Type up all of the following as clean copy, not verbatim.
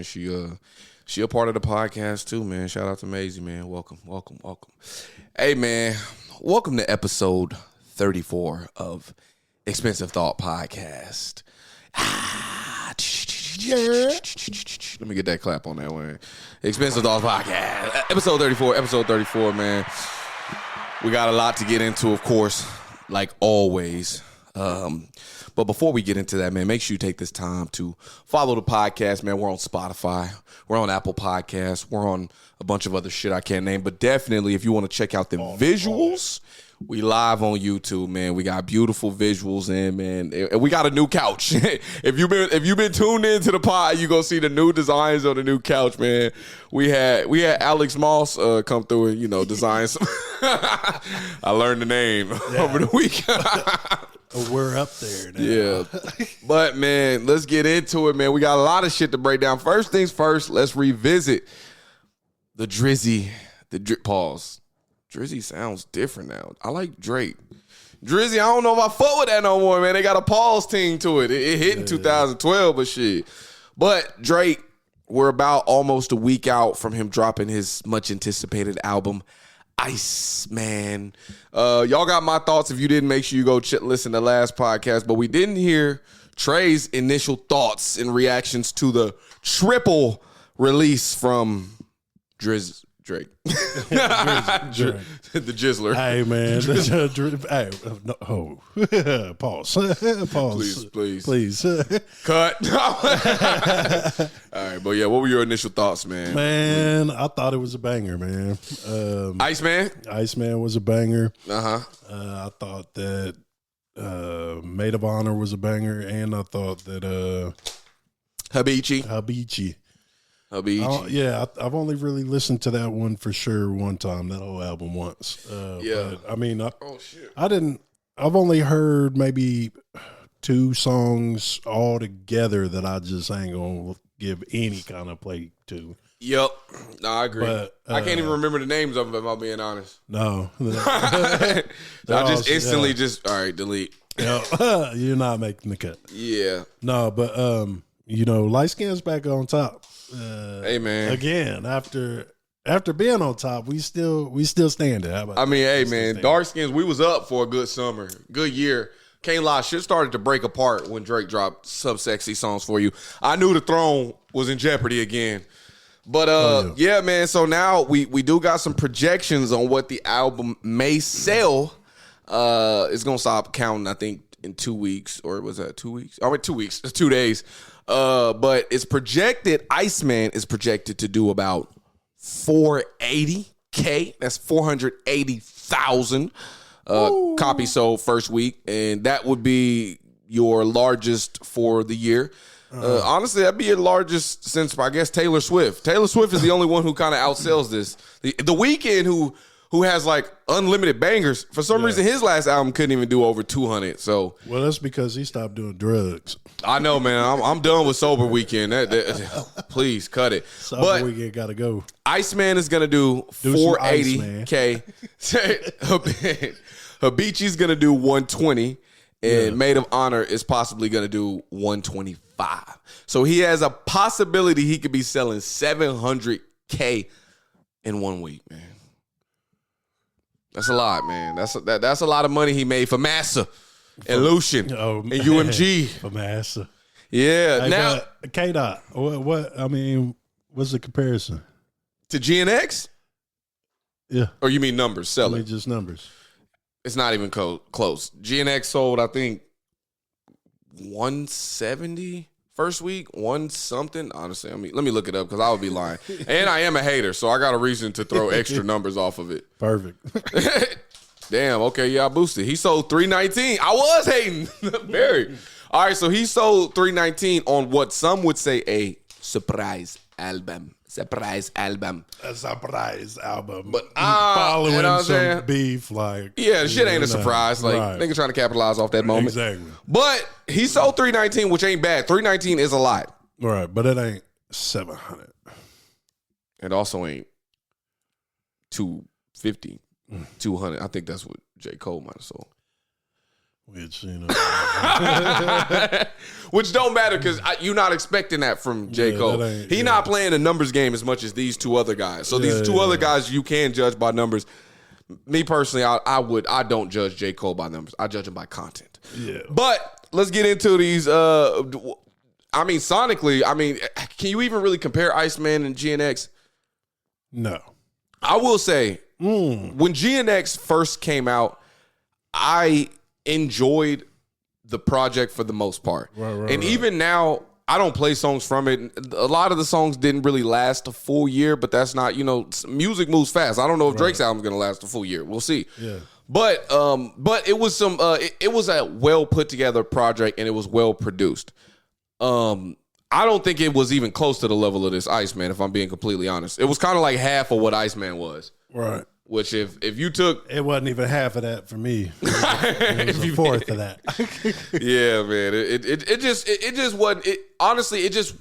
She a part of the podcast too, man. Shout out to Massie, man. Welcome. Hey, man. Welcome to episode 34 of Expensive Thought Podcast. Let me get that clap on that one. Expensive Thought Podcast. Episode 34, man. We got a lot to get into, of course, like always. But before we get into that, man, make sure you take this time to follow the podcast, man. We're on Spotify. We're on Apple Podcasts. We're on a bunch of other shit I can't name. But definitely, if you want to check out the visuals, we live on YouTube, man. We got beautiful visuals in, man. And we got a new couch. If you've been tuned into the pod, you gonna see the new designs on the new couch, man. We had Alex Moss come through and design some. I learned the name over the weekend. We're up there now. Yeah. But, man, let's get into it, man. We got a lot of shit to break down. First things first, let's revisit the Drizzy. Pause. Drizzy sounds different now. I like Drake. Drizzy, I don't know if I fuck with that no more, man. They got a pause team to it. It hit in 2012, but shit. But Drake, we're about almost a week out from him dropping his much-anticipated album, Iceman. Y'all got my thoughts. If you didn't, make sure you go listen to the last podcast. But we didn't hear Trey's initial thoughts and reactions to the triple release from Drake. Drake. The Jizzler. Hey, man. Pause. Please. Cut. All right, but yeah, what were your initial thoughts, man? Man, I thought it was a banger, man. Iceman was a banger. Uh-huh. I thought that Maid of Honor was a banger, and I thought that Habichi. I've only really listened to that one for sure one time, that whole album once. But, I mean, I've only heard maybe 2 songs all together that I just ain't gonna give any kind of play to. Yep. No, I agree. But, I can't even remember the names of them, if I'm being honest. No. I just instantly all right, delete. You're not making the cut. Yeah. No, but, Light Skin's back on top. Hey, man. Again, after being on top, we still standing. Man, dark skins, we was up for a good summer, good year. Can't lie, shit started to break apart when Drake dropped sub-sexy songs for you. I knew the throne was in jeopardy again. But yeah, man, so now we do got some projections on what the album may sell. It's gonna stop counting, I think, in 2 weeks, or was that 2 weeks? Oh, wait, 2 weeks. It's 2 days. But it's projected, Iceman is projected to do about 480K. That's 480,000 copies sold first week. And that would be your largest for the year. Honestly, that'd be your largest since, I guess, Taylor Swift. Taylor Swift is the only one who kind of outsells this. The Weeknd, who has like unlimited bangers. For some reason, his last album couldn't even do over 200. So, well, that's because he stopped doing drugs. I know, man. I'm done with Sober Weekend. Please cut it. Sober Weekend gotta go. Iceman is gonna do 480K. Habici's gonna do 120, and Maid of Honor is possibly gonna do 125. So he has a possibility he could be selling 700K in 1 week, man. That's a lot, man. That's a lot of money he made for Massa and Lucian and UMG. For Massa. Yeah. Hey, now, K-Dot, what's the comparison? To GNX? Yeah. Or you mean numbers, selling? Just numbers. It's not even close. GNX sold, I think, 170 first week, 1 something. Honestly, let me look it up because I would be lying. And I am a hater, so I got a reason to throw extra numbers off of it. Perfect. Damn, okay, yeah, I boosted. He sold 319. I was hating. Very. All right, so he sold 319 on what some would say a surprise album. A surprise album. But following some beef, like. Yeah, the shit ain't a surprise. Like, nigga trying to capitalize off that moment. Exactly. But he sold 319, which ain't bad. 319 is a lot. Right, but it ain't 700. It also ain't 250, 200. I think that's what J. Cole might have sold. Which, which don't matter because you're not expecting that from J. Cole. He's not playing a numbers game as much as these two other guys. So these two other guys you can judge by numbers. Me personally, I don't judge J. Cole by numbers. I judge him by content. Yeah. But let's get into these. Sonically, can you even really compare Iceman and GNX? No. I will say, when GNX first came out, I enjoyed the project for the most part. Right. Even now, I don't play songs from it. A lot of the songs didn't really last a full year, but that's not, music moves fast. I don't know if Drake's album's going to last a full year. We'll see. Yeah. But it was it was a well put together project and it was well produced. I don't think it was even close to the level of this Iceman, if I'm being completely honest. It was kind of like half of what Iceman was. Right. Which if you took... It wasn't even half of that for me. It was a fourth of that. Yeah, man. It just wasn't... Honestly, it just...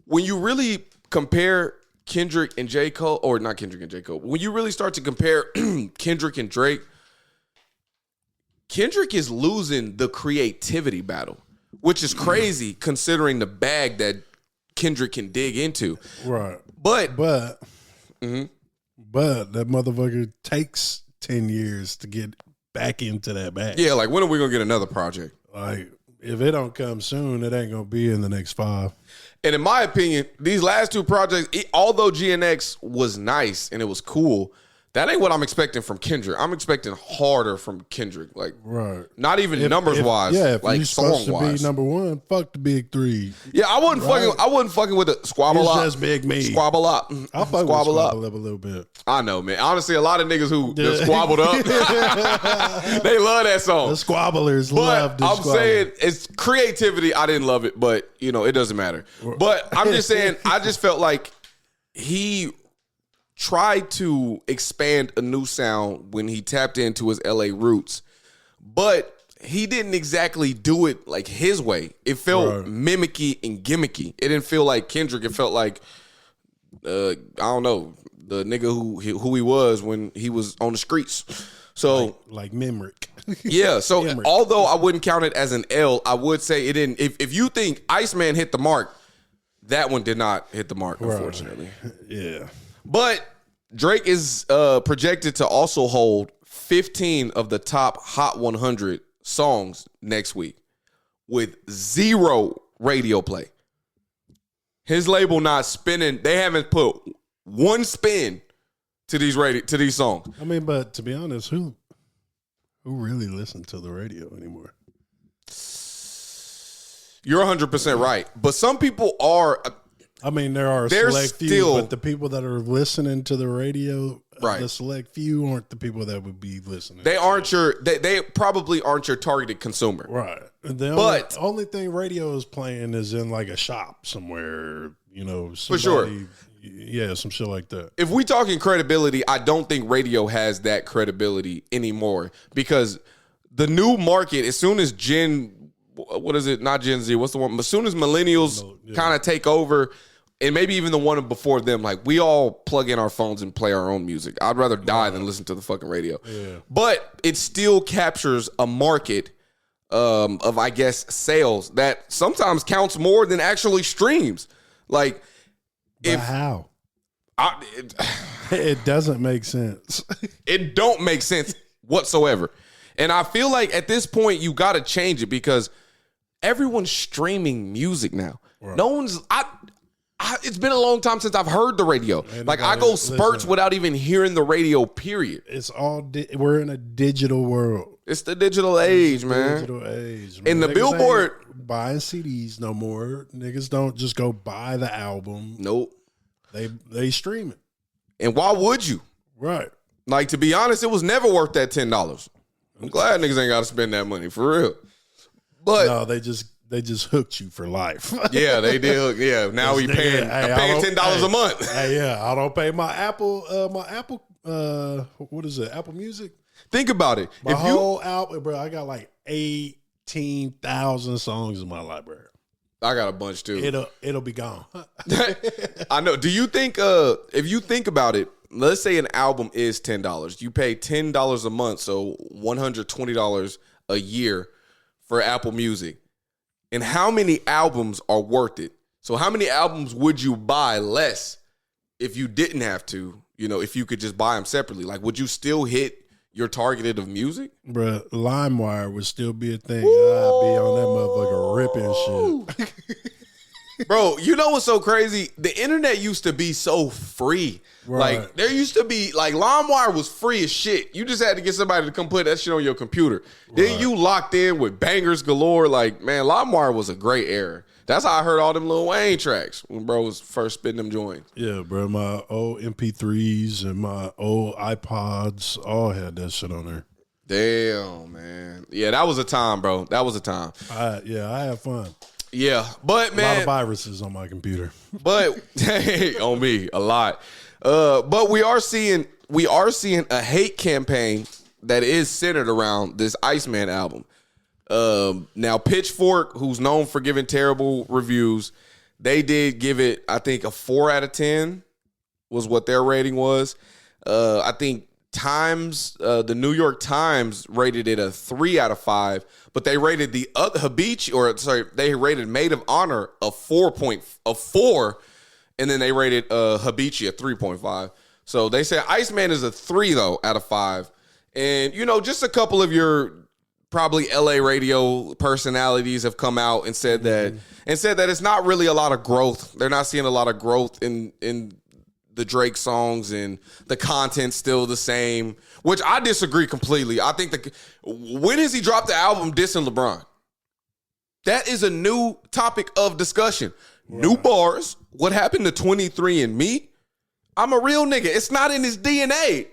When you really compare Kendrick and J. Cole... Or not Kendrick and J. Cole. When you really start to compare Kendrick and Drake, Kendrick is losing the creativity battle. Which is crazy considering the bag that Kendrick can dig into. Right. But that motherfucker takes 10 years to get back into that bag. Yeah, like when are we going to get another project? Like if it don't come soon, it ain't going to be in the next 5. And in my opinion, these last 2 projects, although GNX was nice and it was cool, that ain't what I'm expecting from Kendrick. I'm expecting harder from Kendrick. Like, right. Not even numbers wise. Yeah, if like you're supposed to be number 1, fuck the big 3. Yeah, I wasn't fucking with the Squabble Up. It's just Big Me. Squabble Up. I fuck with Squabble Up a little bit. I know, man. Honestly, a lot of niggas who squabbled up, they love that song. The squabblers love the squabble. I'm saying it's creativity. I didn't love it, but it doesn't matter. But I'm just saying, I just felt like he tried to expand a new sound when he tapped into his LA roots, but he didn't exactly do it like his way. It felt mimicky and gimmicky. It didn't feel like Kendrick. It felt like I don't know, the nigga who he was when he was on the streets. So like Mimrick. Yeah. So Mimrick. Although I wouldn't count it as an L, I would say it didn't. If you think Iceman hit the mark, that one did not hit the mark, unfortunately. Yeah. But Drake is projected to also hold 15 of the top Hot 100 songs next week with 0 radio play. His label not spinning. They haven't put one spin to these songs. I mean, but to be honest, who really listens to the radio anymore? You're 100% right. But some people are. I mean, there are a select few, but the people that are listening to the radio, the select few aren't the people that would be listening. They aren't they probably aren't your targeted consumer. Right. The only thing radio is playing is in like a shop somewhere, for sure. Yeah, some shit like that. If we talking credibility, I don't think radio has that credibility anymore because the new market, as soon as what is it? Not Gen Z. What's the one? As soon as millennials kind of take over, and maybe even the one before them, like we all plug in our phones and play our own music. I'd rather die than listen to the fucking radio. Yeah. But it still captures a market of, I guess, sales that sometimes counts more than actually streams. Like, how? It doesn't make sense. It don't make sense whatsoever. And I feel like at this point you got to change it because everyone's streaming music now. Right. No one's. It's been a long time since I've heard the radio. Like I go spurts without even hearing the radio. Period. It's all we're in a digital world. It's the digital age, man. Digital age, man. And the Billboard buying CDs no more. Niggas don't just go buy the album. Nope. They stream it. And why would you? Right. Like to be honest, it was never worth that $10. I'm glad niggas ain't got to spend that money for real. But no, they just hooked you for life. Yeah, they did. Yeah, now we paying $10 a month. I don't pay my Apple. What is it? Apple Music. Think about it. My whole album, bro. I got like 18,000 songs in my library. I got a bunch too. It'll be gone. I know. Do you think if you think about it, let's say an album is $10. You pay $10 a month, so $120 a year. for Apple Music, and how many albums are worth it? So how many albums would you buy less if you didn't have to? You know, if you could just buy them separately, like, would you still hit your targeted of music? Bruh, LimeWire would still be a thing. I'd be on that motherfucker ripping shit. Bro, you know what's so crazy? The internet used to be so free. Right. Like, there used to be, like, LimeWire was free as shit. You just had to get somebody to come put that shit on your computer. Right. Then you locked in with bangers galore. Like, man, LimeWire was a great era. That's how I heard all them Lil Wayne tracks when bro was first spitting them joints. Yeah, bro. My old MP3s and my old iPods all had that shit on there. Damn, man. Yeah, that was a time, bro. That was a time. I had fun. Yeah, but man, a lot of viruses on my computer. But hey, on me, a lot. But we are seeing a hate campaign that is centered around this Iceman album. Now Pitchfork, who's known for giving terrible reviews, they did give it, I think, a 4 out of 10 was what their rating was. I think the New York Times rated it a 3 out of 5, but they rated the they rated Maid of Honor a 4, and then they rated Habichi a 3.5. So they say Iceman is a 3 though out of 5, and you know, just a couple of your probably LA radio personalities have come out and said that it's not really a lot of growth. They're not seeing a lot of growth in the Drake songs, and the content's still the same, which I disagree completely. I think when has he dropped the album dissing LeBron? That is a new topic of discussion. Wow. New bars. What happened to 23andMe? I'm a real nigga. It's not in his DNA.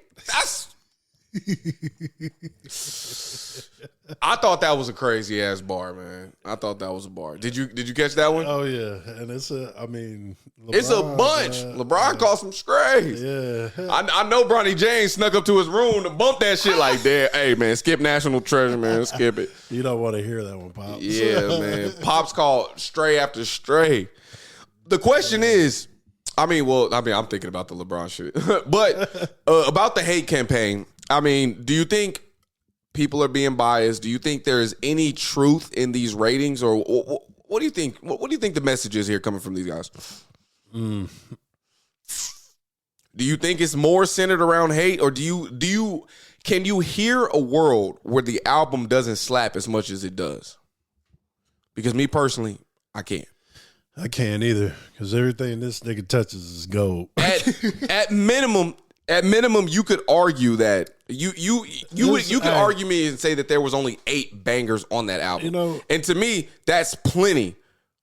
I thought that was a crazy ass bar, man. I thought that was a bar. Did you catch that one? Oh yeah, and it's a bunch. LeBron caught some strays. Yeah, I know Bronny James snuck up to his room to bump that shit like that. Hey man, skip National Treasure, man, skip it. You don't want to hear that one, Pops. Yeah, man. Pops called stray after stray. The question is, I'm thinking about the LeBron shit, but about the hate campaign. I mean, do you think people are being biased? Do you think there is any truth in these ratings, or what do you think? What do you think the message is here coming from these guys? Do you think it's more centered around hate, or can you hear a world where the album doesn't slap as much as it does? Because me personally, I can't. I can't either, because everything this nigga touches is gold. At minimum, you could argue that you could argue me and say that there was only 8 bangers on that album. You know, and to me, that's plenty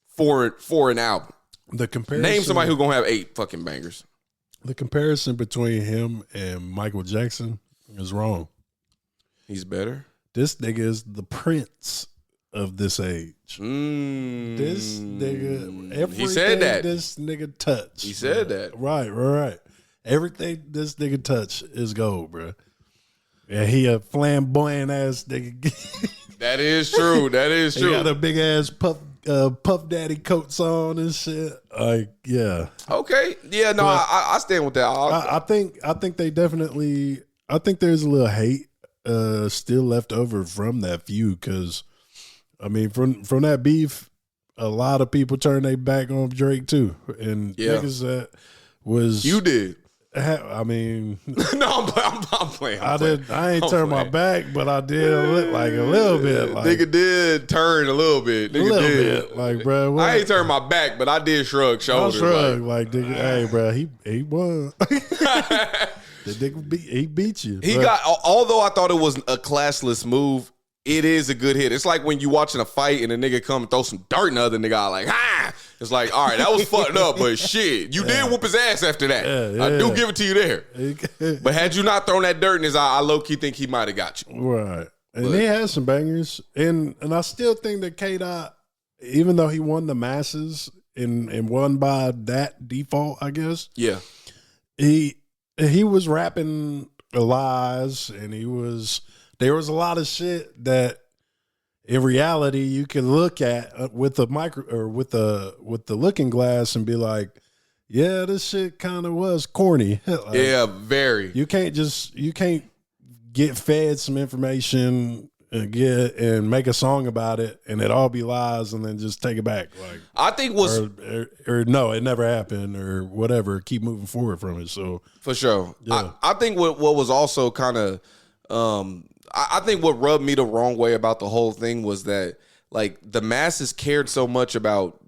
for an album. The comparison. Name somebody who's gonna have 8 fucking bangers. The comparison between him and Michael Jackson is wrong. He's better. This nigga is the Prince of this age. This nigga, everything he said that. This nigga touched. He said that. Right. Everything this nigga touch is gold, bro. And he a flamboyant ass nigga. That is true. He got a big ass Puff Daddy coats on and shit. Like, yeah. Okay. Yeah, no, I stand with that. I think they definitely, I think there's a little hate still left over from that feud, because I mean, from that beef, a lot of people turned their back on Drake too. And niggas that was, you did. I mean, no, I'm playing. I ain't turned my back, but I did a little bit. Like, nigga did turn a little bit. Nigga did. Like, bro, I ain't turned my back, but I did shrug shoulders. Like, nigga, hey, bro, he won. The nigga he beat you. Although I thought it was a classless move, it is a good hit. It's like when you watching a fight and a nigga come and throw some dirt in the other nigga, like, ha! It's like, all right, that was fucked up, but shit, you did whoop his ass after that. Yeah. I do give it to you there. But had you not thrown that dirt in his eye, I low-key think he might have got you. Right. And he had some bangers. And I still think that K-Dot, even though he won the masses and won by that default, I guess. Yeah. He was rapping lies, and there was a lot of shit that in reality you can look at with the with the looking glass and be like, yeah, this shit kind of was corny. Like, yeah, very. You can't get fed some information and make a song about it, and it all be lies, and then just take it back. Like I think or no, it never happened, or whatever. Keep moving forward from it. So for sure, yeah. I think what was also kind of, I think what rubbed me the wrong way about the whole thing was that like the masses cared so much about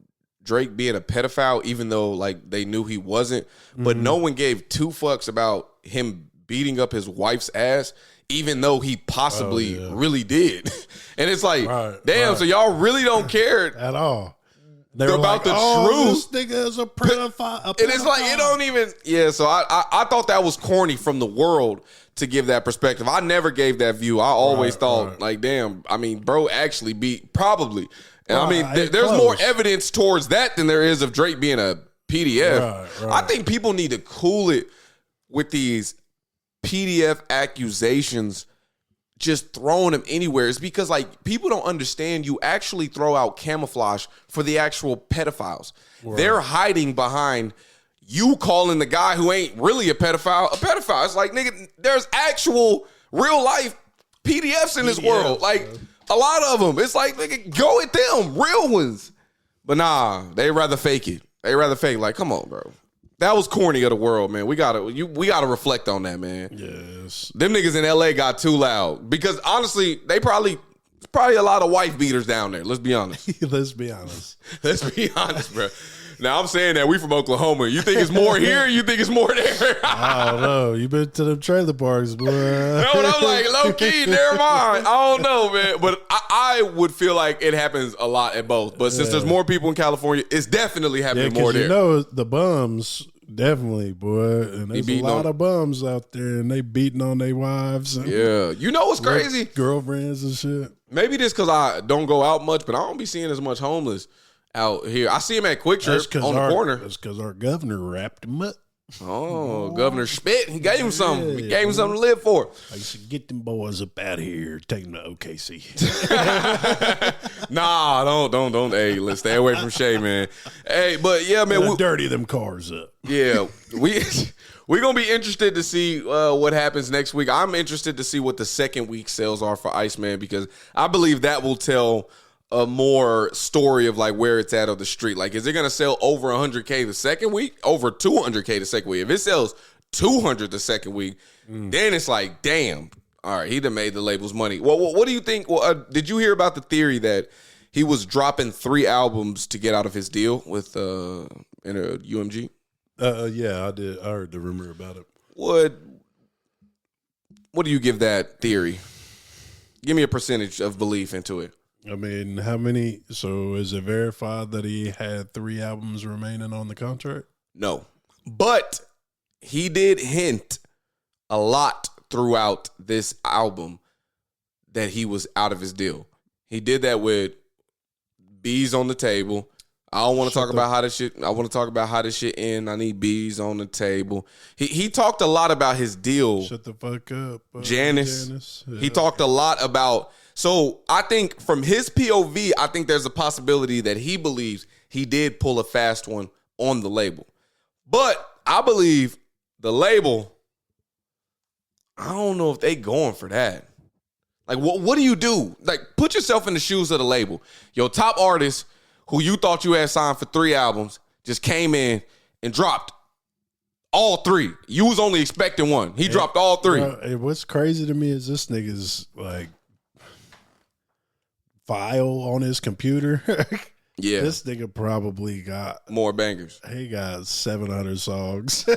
Drake being a pedophile, even though like they knew he wasn't, but no one gave two fucks about him beating up his wife's ass, even though he possibly really did. And it's like, damn, so y'all really don't care at all. They're about like, the truth. This nigga is a pedophile. And it's like, it don't even, so I thought that was corny from the world to give that perspective. I never gave that view. I always thought, like, damn, I mean, bro actually beat, probably. And I mean, there's more evidence towards that than there is of Drake being a PDF. I think people need to cool it with these PDF accusations, just throwing them anywhere. It's because like people don't understand you actually throw out camouflage for the actual pedophiles. They're hiding behind you calling the guy who ain't really a pedophile. It's like, nigga, there's actual real life PDFs in this world. Like a lot of them. It's like, nigga, go at them, real ones. But nah, they rather fake it. Like, come on, bro. That was corny of the world, man. We gotta reflect on that, man. Yes. Them niggas in LA got too loud. Because honestly, they probably a lot of wife beaters down there. Let's be honest. Let's be honest, bro. Now I'm saying that we from Oklahoma. You think it's more here? Or you think it's more there? I don't know. You been to them trailer parks, boy. No, I'm like, low key, never mind. I don't know, man. But I would feel like it happens a lot at both. But since there's more people in California, it's definitely happening more there. You know, the bums, definitely, boy. And there's a lot of bums out there, and they beating on their wives. And you know what's crazy? Girlfriends and shit. Maybe this because I don't go out much, but I don't be seeing as much homeless out here. I see him at Quick Trip on the corner. That's because our governor wrapped him up. Oh, Governor Spit. He gave him something. He gave him something to live for. I used to get them boys up out of here, take them to OKC. Nah, don't. Hey, let's stay away from Shay, man. Hey, but yeah, man. Dirty them cars up. Yeah, we're going to be interested to see what happens next week. I'm interested to see what the second week sales are for Iceman because I believe that will tell a more story of like where it's at on the street. Like, is it going to sell over 100K the second week? Over 200K the second week? If it sells 200 the second week, then it's like, damn. All right, he done made the labels money. Well, what do you think? Well, did you hear about the theory that he was dropping 3 albums to get out of his deal with UMG? Yeah, I did. I heard the rumor about it. What do you give that theory? Give me a percentage of belief into it. I mean, how many? So is it verified that he had 3 albums remaining on the contract? No. But he did hint a lot throughout this album that he was out of his deal. He did that with Bees on the Table. I don't want to talk about how this shit. I want to talk about how this shit end. I need bees on the table. He talked a lot about his deal. Shut the fuck up, Janice. Yeah. He talked a lot about. So I think from his POV, I think there's a possibility that he believes he did pull a fast one on the label. But I believe the label, I don't know if they going for that. Like, what do you do? Like, put yourself in the shoes of the label. Your top artist, who you thought you had signed for 3 albums, just came in and dropped all 3. You was only expecting 1. He dropped all 3. What's crazy to me is this nigga's like file on his computer. Yeah. This nigga probably got more bangers. He got 700 songs.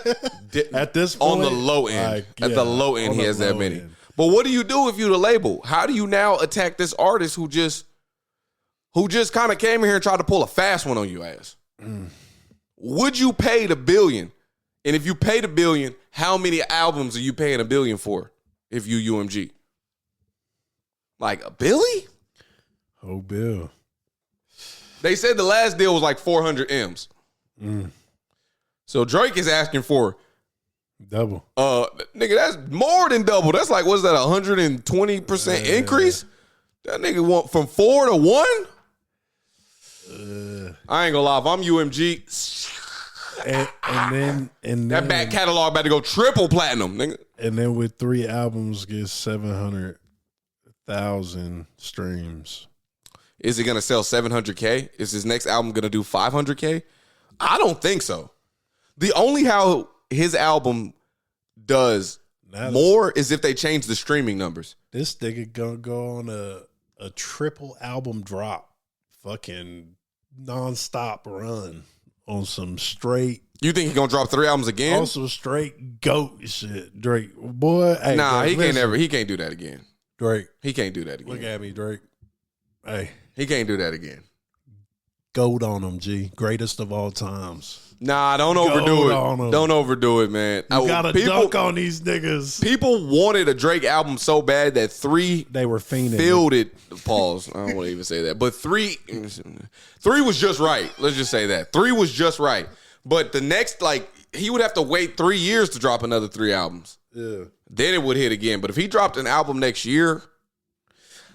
At this point, on the low end. At the low end, he has that many. But what do you do if you the label? How do you now attack this artist who just kind of came here and tried to pull a fast one on you ass? Would you pay the $1 billion? And if you pay the $1 billion, how many albums are you paying $1 billion for if you UMG? Like a Billy? Oh, Bill. They said the last deal was like 400 M's. So Drake is asking for double. Nigga, that's more than double. That's like, what's that, 120% increase? That nigga went from 4 to 1? I ain't gonna lie. If I'm UMG, and then that back catalog about to go triple platinum, nigga. And then with 3 albums, get 700 100,000 streams. Is it going to sell 700K? Is his next album going to do 500K? I don't think so. The only how his album does more is if they change the streaming numbers. This nigga gonna go on a triple album drop, fucking nonstop run on some straight. You think he gonna drop 3 albums again? On some straight goat shit, Drake. Boy, hey, nah, Drake, he can't do that again. Drake, he can't do that again. Look at me, Drake. Hey, he can't do that again. Goat on him, G. Greatest of all times. Nah, don't overdo it. Don't overdo it, man. You gotta dunk on these niggas. People wanted a Drake album so bad that 3 they were fiending. Filled it. Pause. I don't want to even say that. But 3 was just right. Let's just say that. 3 was just right. But the next, he would have to wait 3 years to drop another 3 albums. Yeah. Then it would hit again. But if he dropped an album next year,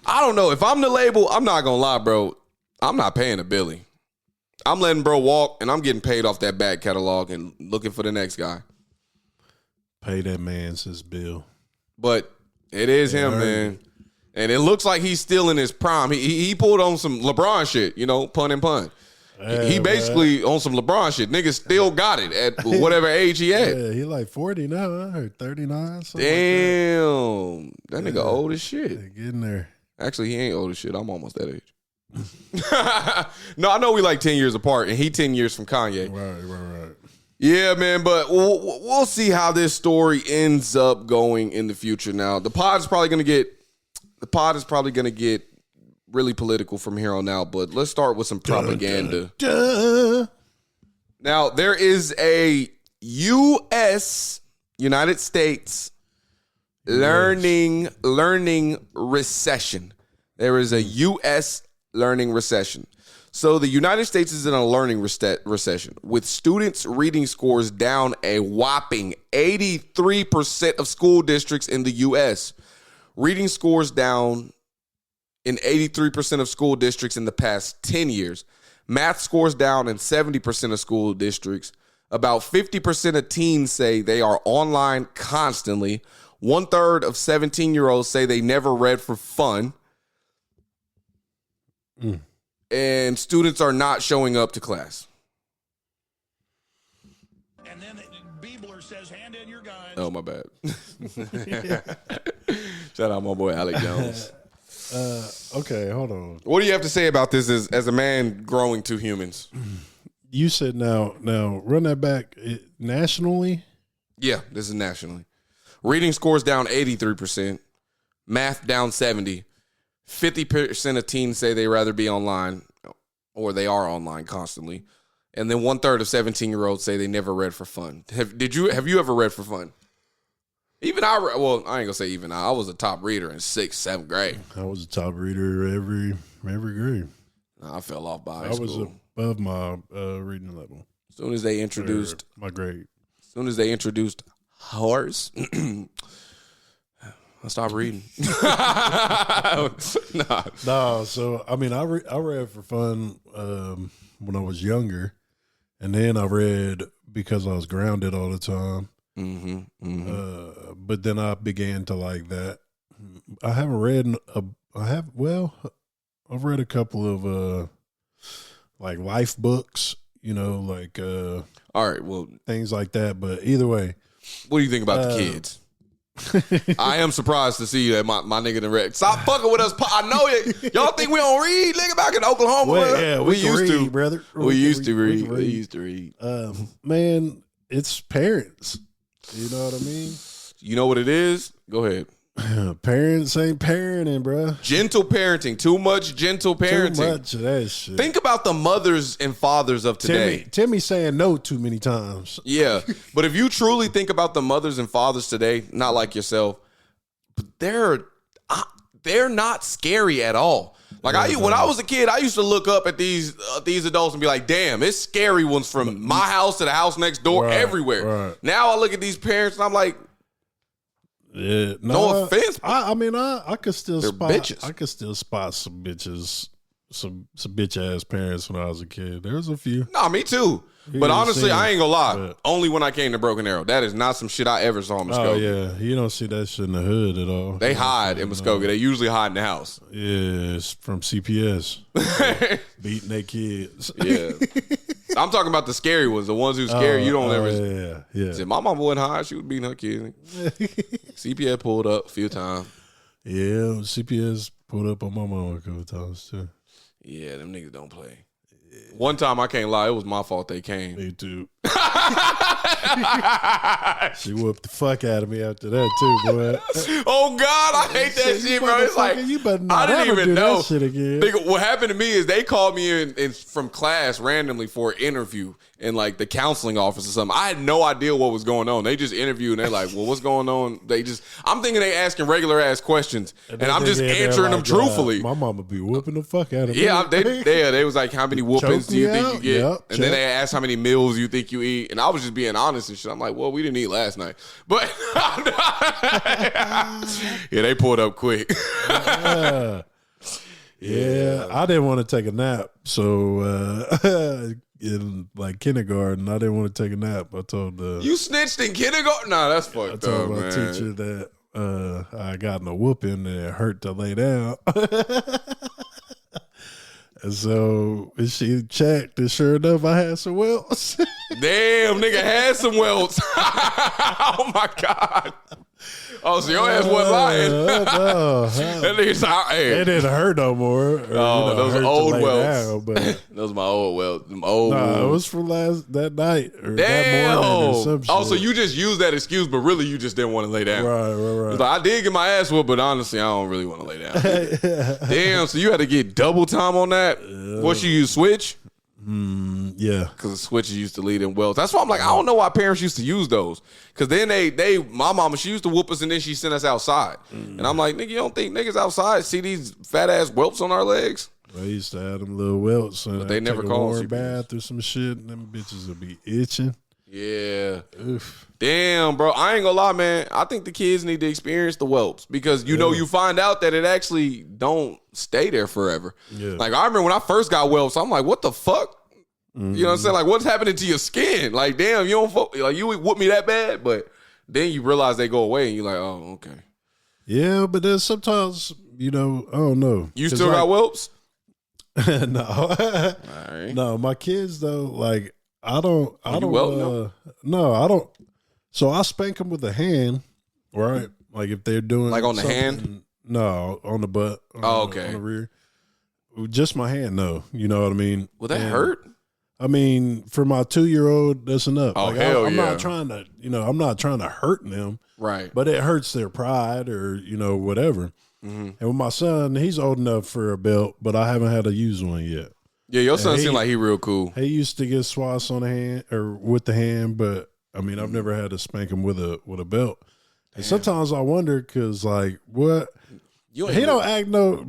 I don't know. If I'm the label, I'm not gonna lie, bro. I'm not paying a Billy. I'm letting bro walk, and I'm getting paid off that back catalog and looking for the next guy. Pay that man his bill. But it is him, man. And it looks like he's still in his prime. He pulled on some LeBron shit, pun and pun. He basically on some LeBron shit. Nigga still got it at whatever age he at. Yeah, he like 40 now. I heard 39. Damn. That nigga old as shit. Getting there. Actually, he ain't old as shit. I'm almost that age. No, I know we like 10 years apart, and he 10 years from Kanye. Right. Yeah, man, but we'll see how this story ends up going in the future. Now, the pod is probably gonna get really political from here on out, but let's start with some propaganda. Now, there is a United States learning recession. There is a U.S. learning recession. So the United States is in a learning recession with students' reading scores down a whopping 83% of school districts in the U.S. Reading scores down in 83% of school districts in the past 10 years. Math scores down in 70% of school districts. About 50% of teens say they are online constantly. 1/3 of 17-year-olds say they never read for fun. And students are not showing up to class. And then Beebler says, hand in your guns. Oh, my bad. Shout out my boy Alec Jones. Okay, hold on. What do you have to say about this as a man growing 2 humans? You said now run that back nationally? Yeah, this is nationally. Reading scores down 83%. Math down 70%. 50% of teens say they'd rather be online, or they are online constantly. And then 1/3 of 17-year-olds say they never read for fun. Have you ever read for fun? Even I ain't gonna say even I was a top reader in 6th, 7th grade. I was a top reader every grade. I fell off by high school. I was above my reading level. As soon as they introduced my grade. As soon as they introduced horse, I stopped reading. No, so I mean, I read for fun when I was younger, and then I read because I was grounded all the time. But then I began to like that. I haven't read. I've read a couple of like life books, like all right, well, things like that. But either way, what do you think about the kids? I am surprised to see that my nigga done read. Stop fucking with us. I know it. Y'all think we don't read, nigga, back in Oklahoma? Well, yeah, we used to, brother. We used to read. We used to read. Man, it's parents. You know what I mean? You know what it is? Go ahead. Parents ain't parenting, bro. Gentle parenting. Too much gentle parenting. Too much of that shit. Think about the mothers and fathers of today. Timmy saying no too many times. Yeah. But if you truly think about the mothers and fathers today, not like yourself, but they're not scary at all. Like when I was a kid, I used to look up at these adults and be like, damn, it's scary ones from my house to the house next door, everywhere. Right. Now I look at these parents and I'm like, yeah, no offense. I mean, I could still spot. bitches. I could still spot some bitches some bitch ass parents when I was a kid. There was a few. Nah, me too. But honestly, I ain't gonna lie. Only when I came to Broken Arrow. That is not some shit I ever saw in Muskogee. Oh, yeah. You don't see that shit in the hood at all. They hide in Muskogee. They usually hide in the house. Yeah, it's from CPS. Beating their kids. Yeah. I'm talking about the scary ones. The ones who scary, you don't ever. Yeah. See, my mama wouldn't hide. She was beating her kids. CPS pulled up a few times. Yeah, CPS pulled up on my mama a couple times, too. Yeah, them niggas don't play. One time, I can't lie, it was my fault they came. Me too. She whooped the fuck out of me after that too, boy. Oh God, I hate that shit, bro. It's like you better not I didn't even know. That shit again. Nigga, what happened to me is they called me in from class randomly for an interview in like the counseling office or something. I had no idea what was going on. They just interviewed and they're like, "Well, what's going on?" I'm thinking they asking regular ass questions, and I'm just answering them truthfully. My mama be whooping the fuck out of me. Yeah, they was like, "How many whoopings do you think you get?" Yep, and then they asked how many meals you think you eat, and I was just being honest and shit. I'm like, "Well, we didn't eat last night," but yeah, they pulled up quick. Yeah, I didn't want to take a nap, so in like kindergarten, I didn't want to take a nap. I told you snitched in kindergarten. Nah, that's fucked up, man. I told my teacher that I got in a whooping and it hurt to lay down. And so she checked, and sure enough, I had some welts. Damn, nigga had some welts. Oh my God. Oh, so your ass wasn't lying. No, that nigga's hey. It didn't hurt no more. Those are old welts. Down, but those are my old welts. Them old. It was from that night or Damn. that morning or some shit. Oh, so you just used that excuse, but really you just didn't want to lay down. Right. Like, I did get my ass whooped, but honestly, I don't really want to lay down. Damn, so you had to get double time on that? What you use, Switch? Yeah, because the switches used to lead in wells. That's why I'm like, I don't know why parents used to use those. Because then my mama, she used to whoop us and then she sent us outside. And I'm like, nigga, you don't think niggas outside see these fat ass whelps on our legs? I used to have them little welts, and but they never call a bath or some shit, and them bitches would be itching. Yeah. Oof. Damn, bro. I ain't gonna lie, man. I think the kids need to experience the whelps because you find out that it actually don't stay there forever. Yeah. Like I remember when I first got whelps, I'm like, what the fuck? Mm-hmm. You know what I'm saying? Like, what's happening to your skin? Like, damn, you don't like you whoop me that bad, but then you realize they go away, and you're like, oh, okay. Yeah, but then sometimes, I don't know. You still got whelps? No, all right. No, my kids though, like I don't. No? No, I don't. So I spank them with a hand, right? Like if they're doing like on the hand. No, on the butt. Okay. On the rear. Just my hand, no. You know what I mean? Will that hurt? I mean, for my 2-year-old, that's enough. Oh, like, hell I'm not trying to, I'm not trying to hurt them. Right. But it hurts their pride or, whatever. Mm-hmm. And with my son, he's old enough for a belt, but I haven't had to use one yet. Yeah, your son seemed like he real cool. He used to get swats on the hand or with the hand, but I mean, I've never had to spank him with a belt. And sometimes I wonder because, like, what? He don't act not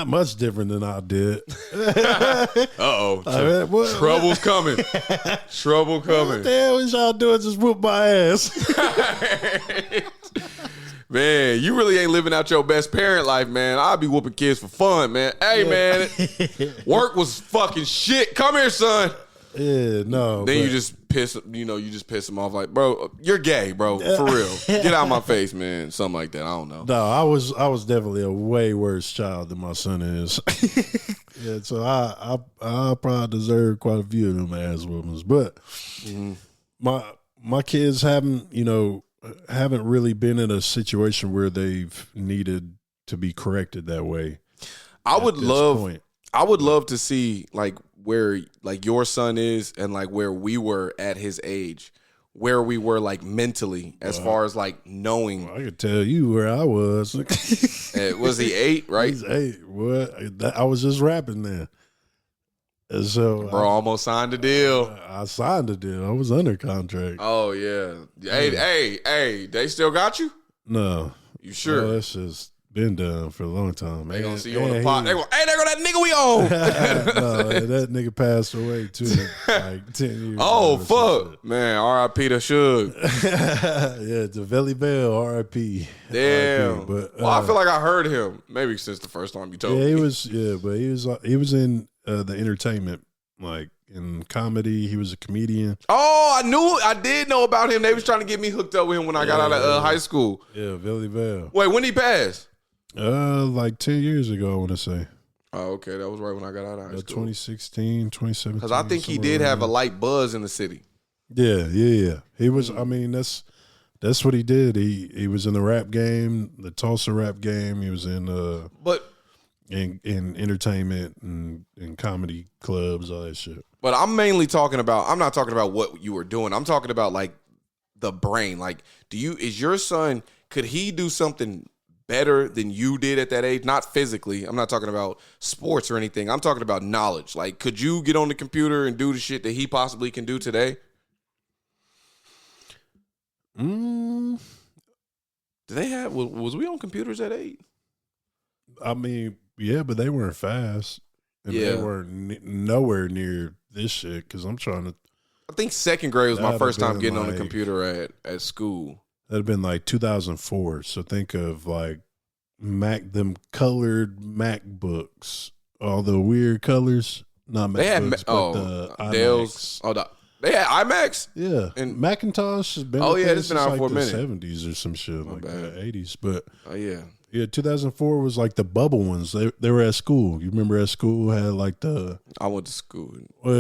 much different than I did. Uh-oh. Trouble's coming. Trouble coming. What the hell is y'all doing? Just whoop my ass. Man, you really ain't living out your best parent life, man. I'll be whooping kids for fun, man. Hey, man, work was fucking shit. Come here, son. Yeah, no. Then you just piss them off like, bro, you're gay, bro. For real. Get out of my face, man. Something like that. I don't know. No, I was definitely a way worse child than my son is. Yeah, so I probably deserve quite a few of them ass whoopings. But my kids haven't really been in a situation where they've needed to be corrected that way. I would love to see like where like your son is and like where we were at his age, where we were like mentally as far as like knowing. Well, I could tell you where I was. Was he 8, right? He's 8. What? I was just rapping then. And so bro, almost signed the deal. I signed the deal. I was under contract. Oh yeah. Hey, they still got you? No. You sure? No, that's just Been done for a long time. They gonna see you on the pot. They go, hey, there go that nigga we own. No, that nigga passed away too, like 10 years. Oh fuck, man! R.I.P. to Suge. Yeah, to Velly Bell, R.I.P. Damn. R.I.P. But well, I feel like I heard him maybe since the first time you told me. Yeah, he was in the entertainment, like in comedy. He was a comedian. Oh, I did know about him. They was trying to get me hooked up with him when I got out of high school. Yeah, Velly Bell. Wait, when he passed? Like 10 years ago, I want to say. Oh, okay. That was right when I got out of high school. 2016, 2017. Because I think he did have a light buzz in the city. Yeah. He was, I mean, that's what he did. He was in the rap game, the Tulsa rap game. He was in in entertainment and comedy clubs, all that shit. But I'm not talking about what you were doing. I'm talking about like the brain. Like, is your son, could he do something better than you did at that age? Not physically. I'm not talking about sports or anything. I'm talking about knowledge. Like, could you get on the computer and do the shit that he possibly can do today? Do they have, was we on computers at 8? I mean, yeah, but they weren't fast. And they weren't nowhere near this shit, because I'm trying to. I think second grade was my first time getting on the computer at school. That'd have been like 2004. So think of like them colored MacBooks, all the weird colors. Not MacBooks, they had the Dells. They had iMacs. Yeah, and Macintosh has been. It's been out for a minute. 70s or some shit, like the 80s. But yeah, 2004 was like the bubble ones. They were at school. You remember at school had like the. I went to school. Yeah,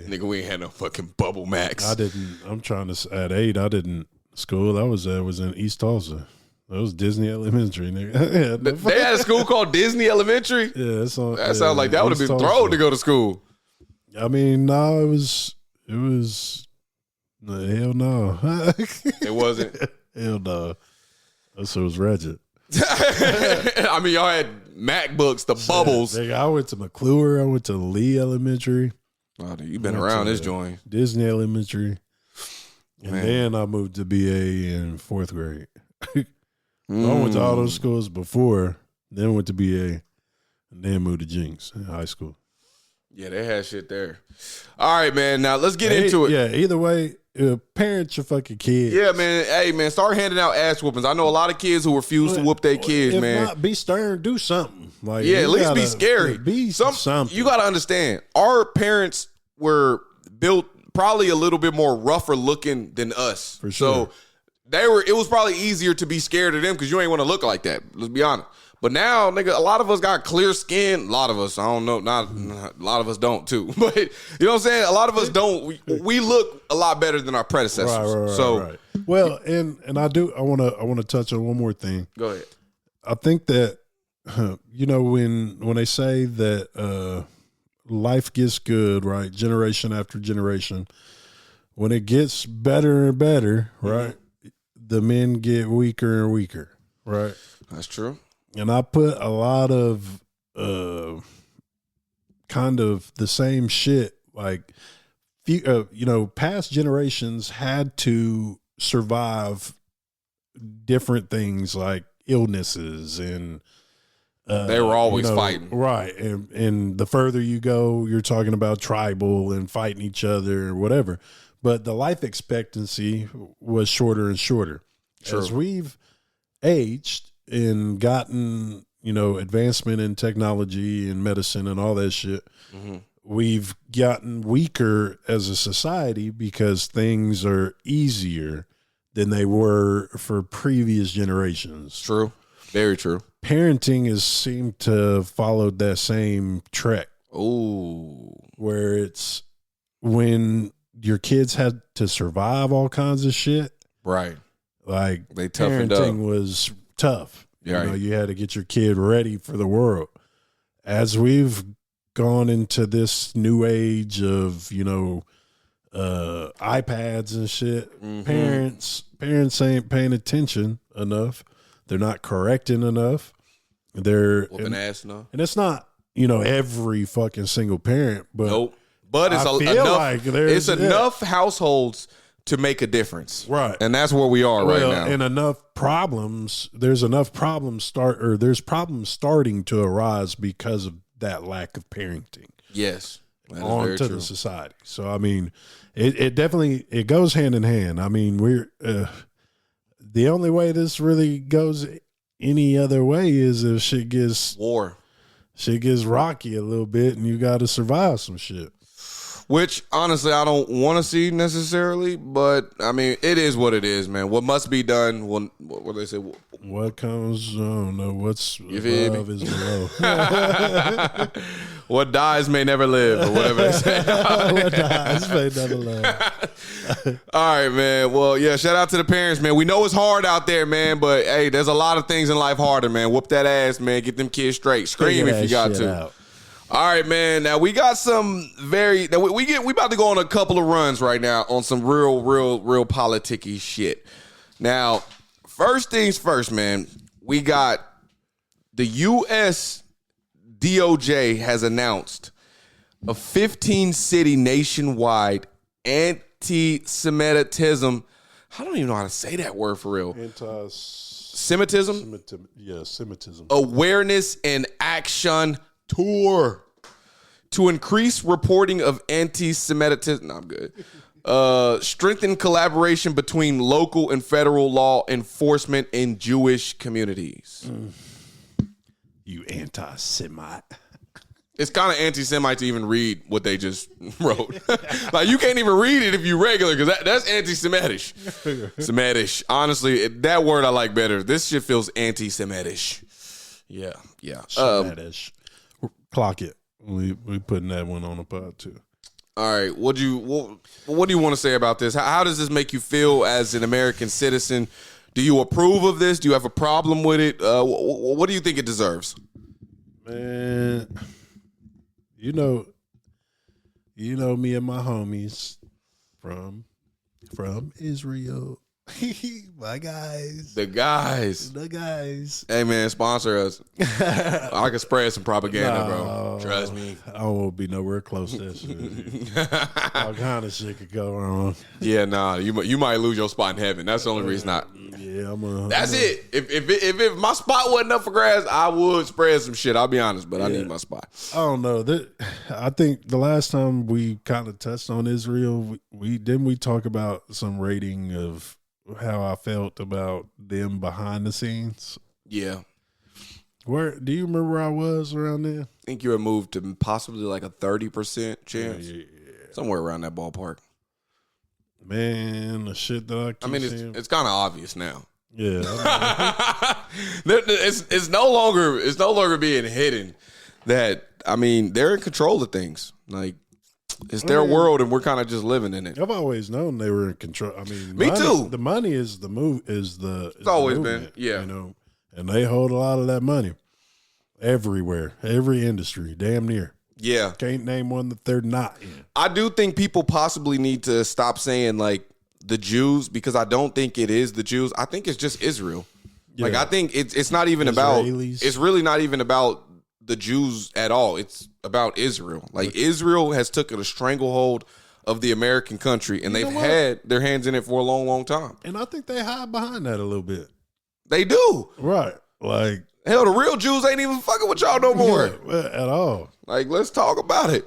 nigga, we ain't had no fucking bubble Macs. I didn't. I'm trying to at 8. I didn't. School I was at was in East Tulsa. That was Disney Elementary, nigga. They had a school called Disney Elementary? Yeah, that sounds like that would have been thrown to go to school. I mean, no, it was no, hell no. It wasn't? Hell no. So it was wretched. I mean, y'all had MacBooks, the bubbles. Nigga, I went to McClure. I went to Lee Elementary. Oh, dude, you been around this joint. Disney Elementary. And then I moved to BA in 4th grade. I went to all those schools before, then went to BA, and then moved to Jinx in high school. Yeah, they had shit there. All right, man. Now let's get into it. Yeah, either way, parent your fucking kids. Yeah, man. Hey, man, start handing out ass whoopings. I know a lot of kids who refuse to whoop their kids, man. If not, be stern, do something. Like, yeah, at least be scary. Be something. You got to understand, our parents were built probably a little bit more rougher looking than us. For sure. So it was probably easier to be scared of them because you ain't want to look like that. Let's be honest. But now, nigga, a lot of us got clear skin. A lot of us, I don't know, not a lot of us don't too. But you know what I'm saying? A lot of us don't. We look a lot better than our predecessors. Right. Well, and I want to touch on one more thing. Go ahead. I think that you know, when they say that life gets good, right? Generation after generation, when it gets better and better, right? The men get weaker and weaker, right? That's true. And I put a lot of kind of the same shit, like, you know, past generations had to survive different things like illnesses and they were always fighting. Right. And the further you go, you're talking about tribal and fighting each other or whatever. But the life expectancy was shorter and shorter. True. As we've aged and gotten, you know, advancement in technology and medicine and all that shit, we've gotten weaker as a society because things are easier than they were for previous generations. True. Very true. Parenting has seemed to have followed that same trek. Ooh. Where it's when your kids had to survive all kinds of shit. Right. Like, they toughened up. Parenting was tough. Yeah, you know, you had to get your kid ready for the world. As we've gone into this new age of, you know, iPads and shit, parents ain't paying attention enough. They're not correcting enough. They're whooping ass enough. And it's not, you know, every fucking single parent, but nope. But it's enough. Like it's enough households to make a difference. Right. And that's where we are right now. And there's enough problems there's problems starting to arise because of that lack of parenting. Yes. Onto the society. So, I mean, it definitely, it goes hand in hand. I mean, the only way this really goes any other way is if shit gets rocky a little bit and you got to survive some shit. Which, honestly, I don't want to see necessarily, but, I mean, it is what it is, man. What must be done, what do they say? What comes, I don't know, what's above is below. What dies may never live, or whatever they say. What dies may never live. All right, man. Well, yeah, shout out to the parents, man. We know it's hard out there, man, but, hey, there's a lot of things in life harder, man. Whoop that ass, man. Get them kids straight. Scream if you got to. Out. All right, man. Now we got some we about to go on a couple of runs right now on some real politicky shit. Now, first things first, man. We got the U.S. DOJ has announced a 15-city nationwide anti-Semitism. I don't even know how to say that word for real. Semitism? Semitism. Awareness and action tour to increase reporting of anti-Semitism. No, I'm good. Strengthen collaboration between local and federal law enforcement in Jewish communities. You anti-Semite. It's kind of anti-Semite to even read what they just wrote. Like, you can't even read it if you're regular, because that's anti-Semitish. Semitish. Honestly, that word I like better. This shit feels anti-Semitish. Yeah. Semitish. Clock it. We putting that one on the pod too. All right. What do you want to say about this? How does this make you feel as an American citizen? Do you approve of this? Do you have a problem with it? What do you think it deserves? Man, you know me and my homies from Israel. My guys. The guys. Hey, man, sponsor us. I can spread some propaganda, bro. Trust me. I won't be nowhere close to that shit. All kind of shit could go wrong. Yeah, nah. You might lose your spot in heaven. That's the only reason I. Yeah, That's it. If my spot wasn't up for grabs, I would spread some shit. I'll be honest, but I need my spot. I don't know. I think the last time we kind of touched on Israel, we talk about some rating of how I felt about them behind the scenes. Yeah. Where do you remember where I was around there? I think you had moved to possibly like a 30% chance. Yeah. Somewhere around that ballpark. Man, the shit that I keep seeing. It's kind of obvious now. Yeah. It's no longer being hidden that, I mean, they're in control of things. Like, it's their world, and we're kind of just living in it. I've always known they were in control. I mean, me too. The money is the move. It's always movement, been, yeah. You know, and they hold a lot of that money everywhere, every industry, damn near. Yeah, can't name one that they're not in. I do think people possibly need to stop saying like the Jews, because I don't think it is the Jews. I think it's just Israel. Yeah. Like, I think it's not even Israelis. It's really not even about the Jews at all. It's about Israel. Like, Israel has taken a stranglehold of the American country, and they've had their hands in it for a long, long time. And I think they hide behind that a little bit. They do. Right. Like, hell, the real Jews ain't even fucking with y'all no more. Yeah, at all. Like, let's talk about it.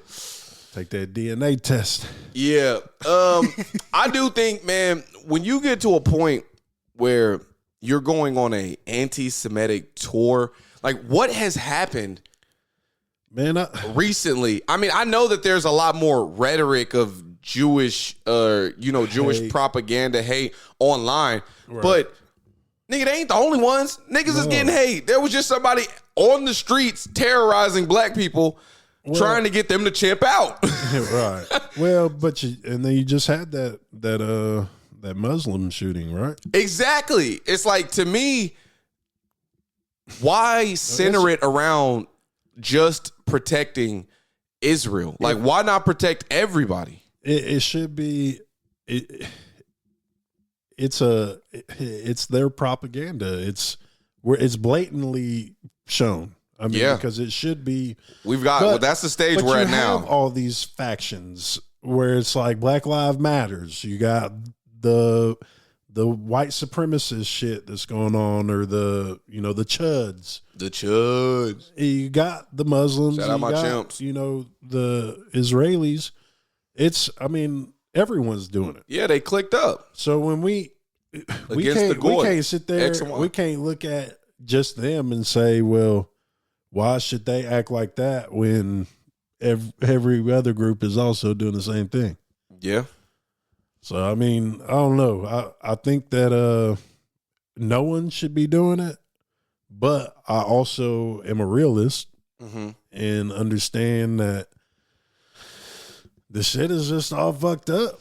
Take that DNA test. Yeah. I do think, man, when you get to a point where you're going on a anti-Semitic tour, like, what has happened recently? I mean, I know that there's a lot more rhetoric of Jewish, Jewish hate. Propaganda, hate online, right. But nigga, they ain't the only ones. Niggas is getting hate. There was just somebody on the streets terrorizing black people, trying to get them to chimp out. Right. Well, and then you just had that Muslim shooting, right? Exactly. It's like, to me, why center it around just protecting Israel? Like, why not protect everybody? It should be. It's their propaganda. It's blatantly shown. I mean, because it should be. That's the stage we're at now. Have all these factions where it's like Black Lives Matters. You got the white supremacist shit that's going on, or the chuds. The chuds. You got the Muslims. Shout out my chimps. The Israelis. Everyone's doing it. Yeah, they clicked up. So when we can't sit there. We can't look at just them and say, well, why should they act like that when every other group is also doing the same thing? Yeah. So, I don't know. I think that no one should be doing it, but I also am a realist and understand that the shit is just all fucked up.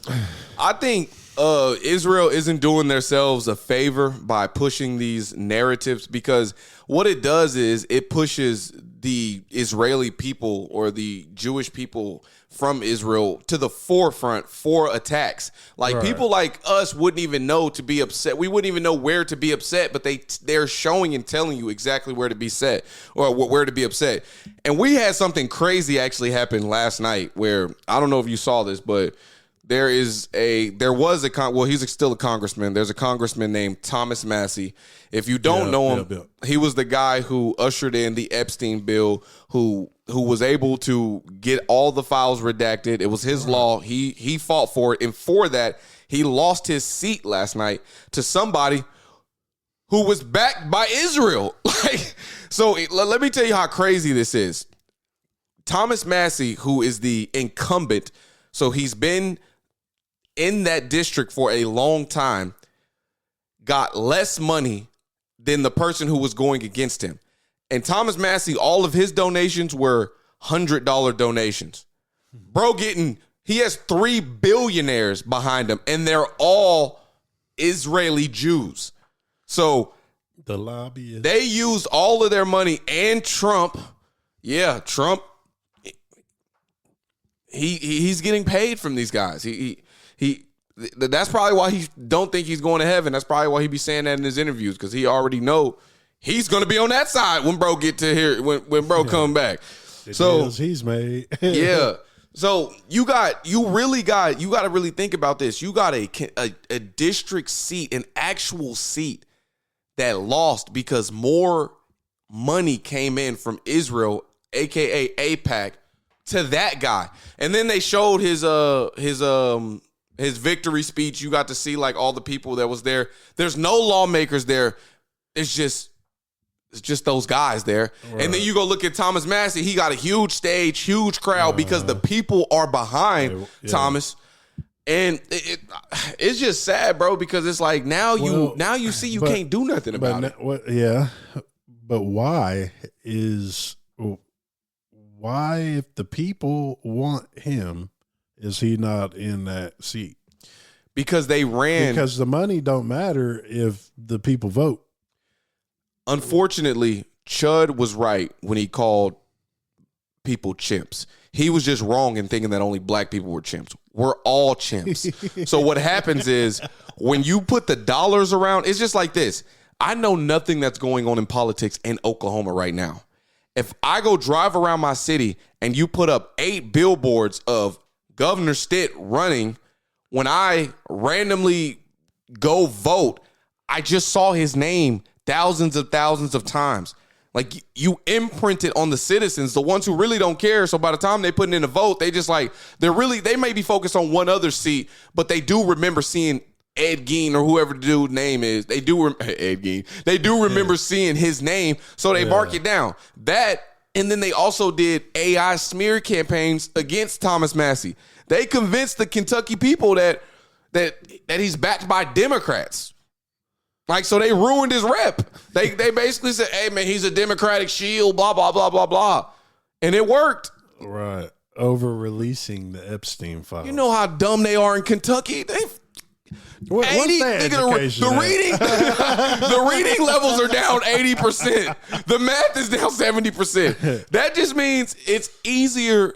I think Israel isn't doing themselves a favor by pushing these narratives, because what it does is it pushes the Israeli people or the Jewish people from Israel to the forefront for attacks. Like, people like us wouldn't even know to be upset. We wouldn't even know where to be upset, but they're showing and telling you exactly where to be set or where to be upset. And we had something crazy actually happen last night where, I don't know if you saw this, but he's still a congressman. There's a congressman named Thomas Massie. If you don't know him, he was the guy who ushered in the Epstein bill, who was able to get all the files redacted. It was his law. He fought for it. And for that, he lost his seat last night to somebody who was backed by Israel. Let me tell you how crazy this is. Thomas Massie, who is the incumbent, so he's been in that district for a long time, got less money than the person who was going against him. And Thomas Massie, all of his donations were $100 donations. Bro he has 3 billionaires behind him, and they're all Israeli Jews. So the lobbyists, they used all of their money, and Trump, he's getting paid from these guys. That's probably why he don't think he's going to heaven. That's probably why he be saying that in his interviews, because he already know he's going to be on that side when bro get to here, when bro come back. So he's made. Yeah. So you got to really think about this. You got a district seat, an actual seat that lost because more money came in from Israel, aka AIPAC, to that guy. And then they showed his victory speech. You got to see like all the people that was there. There's no lawmakers there. It's just those guys there. Right. And then you go look at Thomas Massie. He got a huge stage, huge crowd because the people are behind Thomas. And it's just sad, bro, because it's like now you see you can't do nothing about it. But why, if the people want him, is he not in that seat? Because the money don't matter if the people vote. Unfortunately, Chud was right when he called people chimps. He was just wrong in thinking that only black people were chimps. We're all chimps. So what happens is when you put the dollars around, it's just like this. I know nothing that's going on in politics in Oklahoma right now. If I go drive around my city and you put up 8 billboards of Governor Stitt running, when I randomly go vote, I just saw his name thousands of times. Like, you imprint it on the citizens, the ones who really don't care. So by the time they put in a vote, they just like, they may be focused on one other seat, but they do remember seeing Ed Gein or whoever the dude's name is. Ed Gein. They do remember seeing his name, so they mark it down. That, and then they also did AI smear campaigns against Thomas Massie. They convinced the Kentucky people that he's backed by Democrats. Like, so they ruined his rep. They basically said, hey, man, he's a Democratic shield, blah, blah, blah, blah, blah. And it worked. Right. Over releasing the Epstein files. You know how dumb they are in Kentucky? What's that education? The reading levels are down 80%. The math is down 70%. That just means it's easier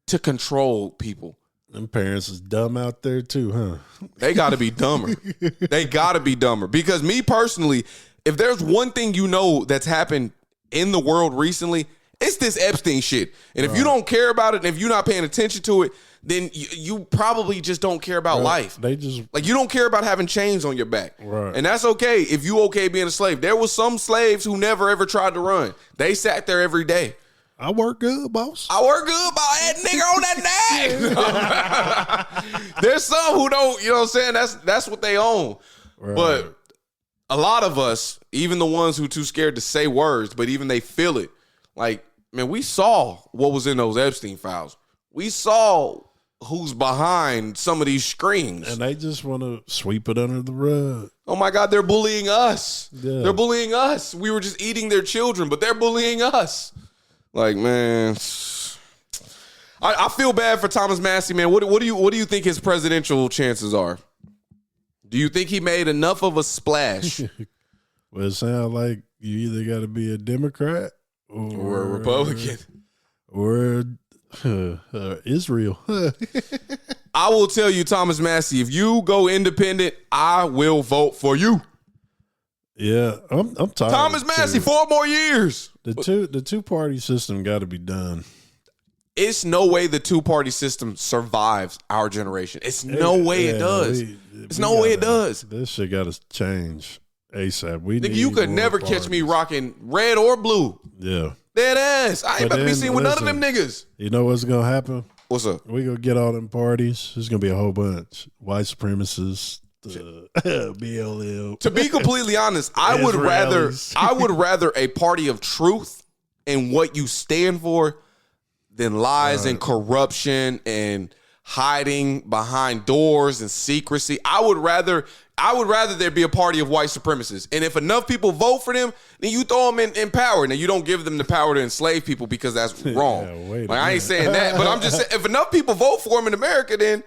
to control people. Them parents is dumb out there too, huh? They got to be dumber. They got to be dumber. Because me personally, if there's one thing you know that's happened in the world recently, it's this Epstein shit. And if you don't care about it, and if you're not paying attention to it, then you probably just don't care about life. They just like, you don't care about having chains on your back. Right. And that's okay if you okay being a slave. There was some slaves who never ever tried to run. They sat there every day. I work good, boss. I work good about that nigga on that neck. There's some who don't, you know what I'm saying? That's what they own. Right. But a lot of us, even the ones who too scared to say words, but even they feel it. Like, man, we saw what was in those Epstein files. We saw who's behind some of these screams. And they just want to sweep it under the rug. Oh my God, they're bullying us. Yeah. They're bullying us. We were just eating their children, but they're bullying us. Like, man, I feel bad for Thomas Massie, man. What do you think his presidential chances are? Do you think he made enough of a splash? Well, it sounds like you either got to be a Democrat or a Republican or Israel. I will tell you, Thomas Massie, if you go independent, I will vote for you. Yeah, I'm tired. Thomas Massie, 4 more years. The two-party system got to be done. It's no way the 2-party system survives our generation. It's no way it does. It's no way it does. This shit got to change ASAP. You could never catch me rocking red or blue. Yeah. Dead ass. I ain't about to be seen with none of them niggas. You know what's going to happen? What's up? We going to get all them parties. There's going to be a whole bunch. White supremacists, BLM. To be completely honest, I would rather a party of truth and what you stand for than lies and corruption and hiding behind doors and secrecy. I would rather there be a party of white supremacists. And if enough people vote for them, then you throw them in power. Now, you don't give them the power to enslave people because that's wrong. I ain't saying that, but I'm just saying, if enough people vote for them in America, then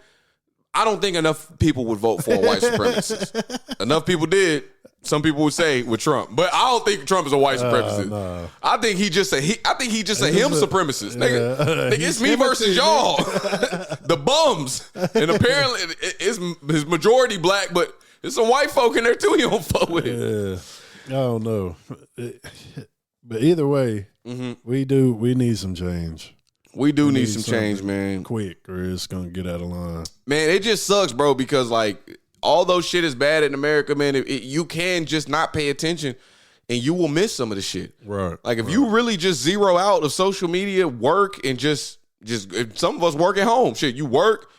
I don't think enough people would vote for a white supremacist. Enough people did. Some people would say with Trump, but I don't think Trump is a white supremacist. No. I think he just a him supremacist. Nigga, it's me versus y'all, the bums. And apparently, his majority black, but there's some white folk in there too. He don't fuck with it. Yeah, I don't know, but either way, we need some change. We need some change, man. Quick, or it's gonna get out of line. Man, it just sucks, bro, because like, although shit is bad in America, man, you can just not pay attention and you will miss some of the shit. Right. Like, if you really just zero out of social media, work, and just some of us work at home. Shit, you work,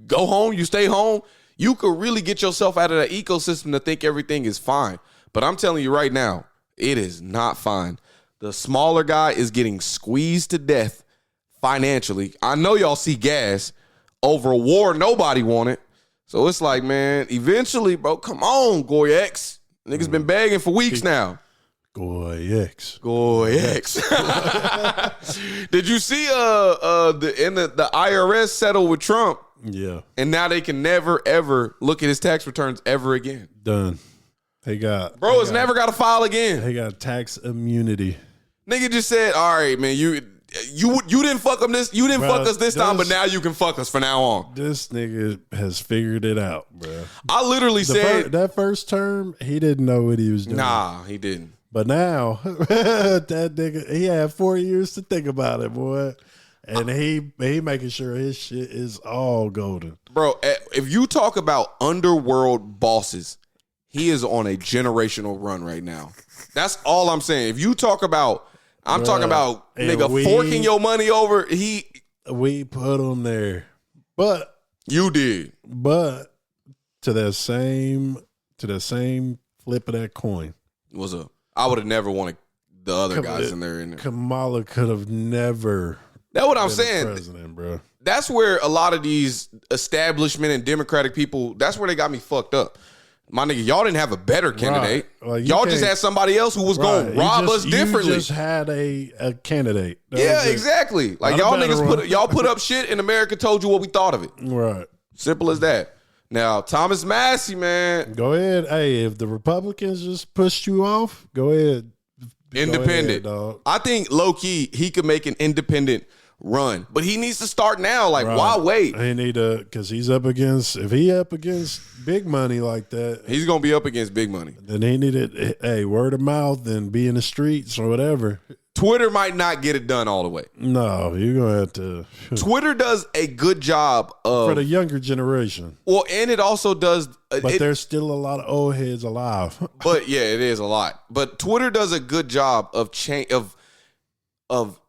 go home, you stay home. You could really get yourself out of that ecosystem to think everything is fine. But I'm telling you right now, it is not fine. The smaller guy is getting squeezed to death financially. I know y'all see gas over a war nobody wanted. So it's like, man, eventually, bro, come on, Goyex. Niggas been begging for weeks now. Goyex. Did you see the IRS settled with Trump? Yeah. And now they can never, ever look at his tax returns ever again. Done. Never got to file again. He got tax immunity. Nigga just said, all right, man, you didn't fuck him this. You didn't fuck us this time, but now you can fuck us for now on. This nigga has figured it out, bro. I literally said that first term, he didn't know what he was doing. Nah, he didn't. But now that nigga, he had 4 years to think about it, boy, and he making sure his shit is all golden, bro. If you talk about underworld bosses, he is on a generational run right now. That's all I'm saying. If you talk about. I'm talking about nigga forking your money over. We put him there, but you did. But to that same flip of that coin, what's up? I would have never wanted the other guys in there. Kamala could have never. That's what I'm saying. President, bro. That's where a lot of these establishment and Democratic people. That's where they got me fucked up. My nigga, y'all didn't have a better candidate. Right. Like y'all just had somebody else who was going to rob us differently. You just had a candidate. Yeah, exactly. Like y'all niggas put up shit and America told you what we thought of it. Right. Simple as that. Now, Thomas Massie, man. Go ahead. Hey, if the Republicans just pushed you off, go ahead. Independent. Go ahead, dog. I think low-key, he could make an independent run, but he needs to start now. Like, why wait? He need to, because he's up against big money like that, he's gonna be up against big money. Then he needed word of mouth and be in the streets or whatever. Twitter might not get it done all the way. No, you're gonna have to. Twitter does a good job of for the younger generation. Well, and it also does. But there's still a lot of old heads alive. But yeah, it is a lot. But Twitter does a good job of of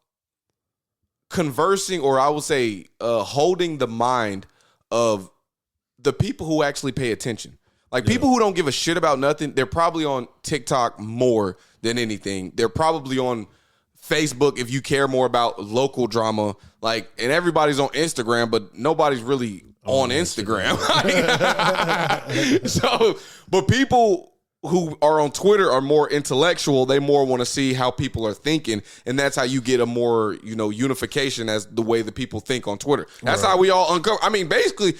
conversing, or I would say, holding the mind of the people who actually pay attention. Like people who don't give a shit about nothing, they're probably on TikTok more than anything. They're probably on Facebook if you care more about local drama. Like, and everybody's on Instagram, but nobody's really on Instagram. So, but people who are on Twitter are more intellectual. They more want to see how people are thinking, and that's how you get a more, unification as the way the people think on Twitter. That's how we all uncover. I mean, basically,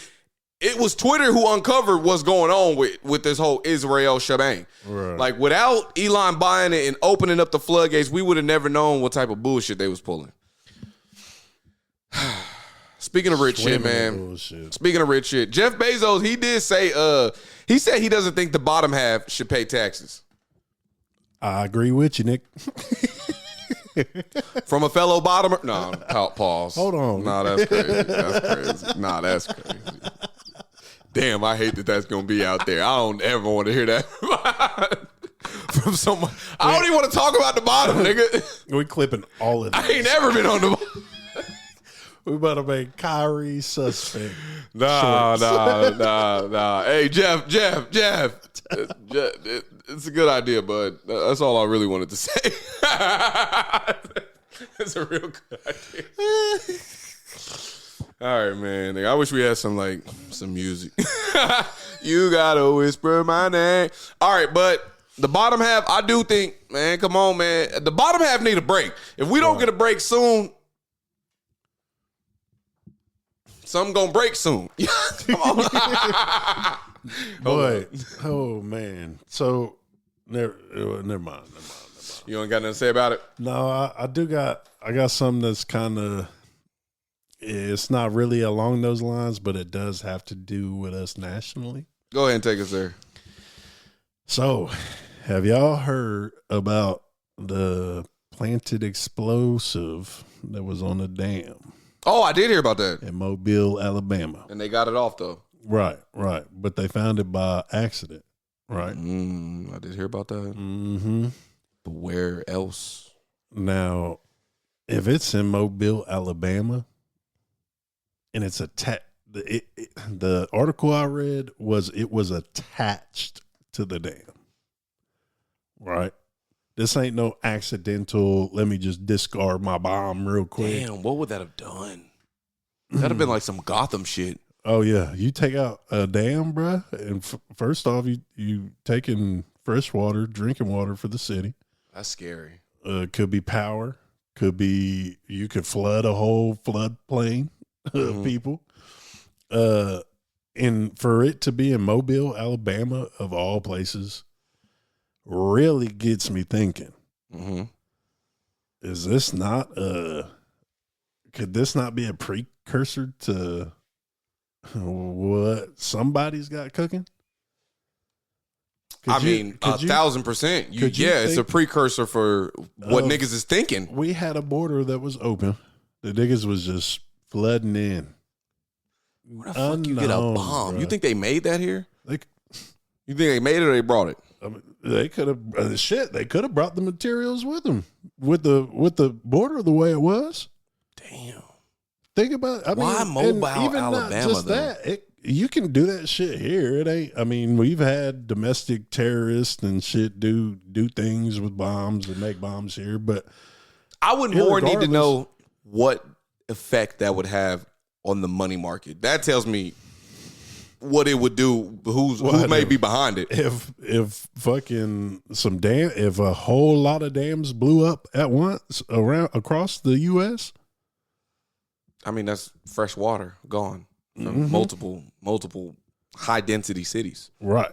it was Twitter who uncovered what's going on with this whole Israel shebang. Right. Like, without Elon buying it and opening up the floodgates, we would have never known what type of bullshit they was pulling. Speaking of rich shit, man. Bullshit. Speaking of rich shit, Jeff Bezos, he did say, he said he doesn't think the bottom half should pay taxes. I agree with you, Nick. From a fellow bottomer? No, pause. Hold on. No, that's crazy. That's crazy. No, that's crazy. Damn, I hate that that's going to be out there. I don't ever want to hear that from someone. I don't even want to talk about the bottom, nigga. We clipping all of this. I ain't never been on the bottom. We about to make Kyrie suspect. Nah. Hey, Jeff. It's a good idea, but that's all I really wanted to say. It's a real good idea. All right, man. I wish we had some music. You gotta whisper my name. All right, but the bottom half, I do think, man, come on, man. The bottom half need a break. If we don't get a break soon, something gonna break soon. Come on. Boy, oh man. So never mind. You don't got nothing to say about it? No, I got something that's kind of, it's not really along those lines, but it does have to do with us nationally. Go ahead and take us there. So, have y'all heard about the planted explosive that was on a dam? Oh, I did hear about that. In Mobile, Alabama. And they got it off, though. Right. But they found it by accident, right? I did hear about that. Mm-hmm. But where else? Now, if it's in Mobile, Alabama, and it's the article I read was it was attached to the dam, right? This ain't no accidental, let me just discard my bomb real quick. Damn, what would that have done? That'd have been like some Gotham shit. Oh, yeah. You take out a dam, bruh, and first off, you taking fresh water, drinking water for the city. That's scary. Could be power. Could be, you could flood a whole floodplain of people. And for it to be in Mobile, Alabama, of all places, really gets me thinking. Mm-hmm. Is this not could this not be a precursor to what somebody's got cooking? I mean, 1,000%. It's a precursor for what niggas is thinking. We had a border that was open. The niggas was just flooding in. Where the fuck you get a bomb? Bro. You think they made that here? You think they made it or they brought it? I mean, they could have They could have brought the materials with them with the border the way it was. Damn. Think about it. Why Mobile, Alabama? Not just that. You can do that shit here. It ain't. I mean, we've had domestic terrorists and shit do things with bombs and make bombs here, but I would more need to know what effect that would have on the money market. That tells me what it would do. Who may be behind it? If fucking if a whole lot of dams blew up at once across the U.S. I mean, that's fresh water gone from multiple high density cities. Right.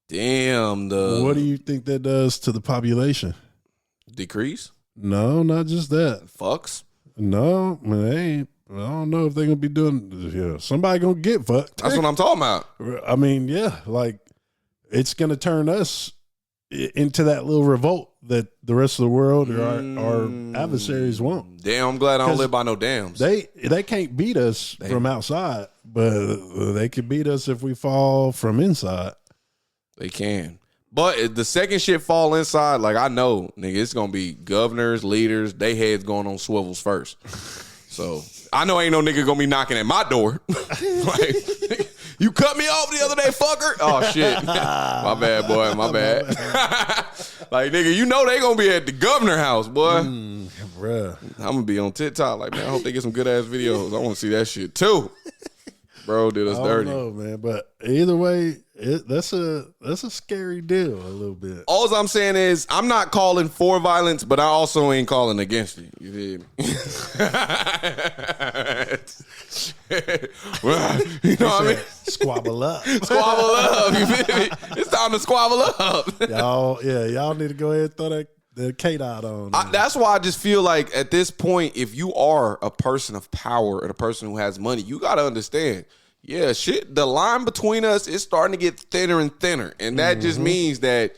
Damn. What do you think that does to the population? Decrease? No, not just that. Fucks? No, man, they ain't. I don't know if they're gonna be doing. Yeah, somebody gonna get fucked. That's what I'm talking about. I mean, yeah, like it's gonna turn us into that little revolt that the rest of the world or our adversaries want. Damn, I'm glad I don't live by no dams. They can't beat us from outside, but they can beat us if we fall from inside. They can. But if the second shit fall inside, like I know, nigga, it's going to be governors, leaders, they heads going on swivels first. So I know ain't no nigga going to be knocking at my door. Like, you cut me off the other day, fucker. Oh, shit. My bad, boy. My bad. Like, nigga, you know they going to be at the governor house, boy. Bruh. I'm going to be on TikTok. Like, man, I hope they get some good-ass videos. I want to see that shit, too. Bro did us dirty. I don't know, man. But either way, that's a scary deal a little bit. All I'm saying is I'm not calling for violence, but I also ain't calling against it. You feel me? You know what I mean? Squabble up. Squabble up. You feel me? It's time to squabble up. Y'all need to go ahead and throw the K-Dot on. That's why I just feel like at this point, if you are a person of power and a person who has money, you got to understand, yeah, shit, the line between us is starting to get thinner and thinner. And that just means that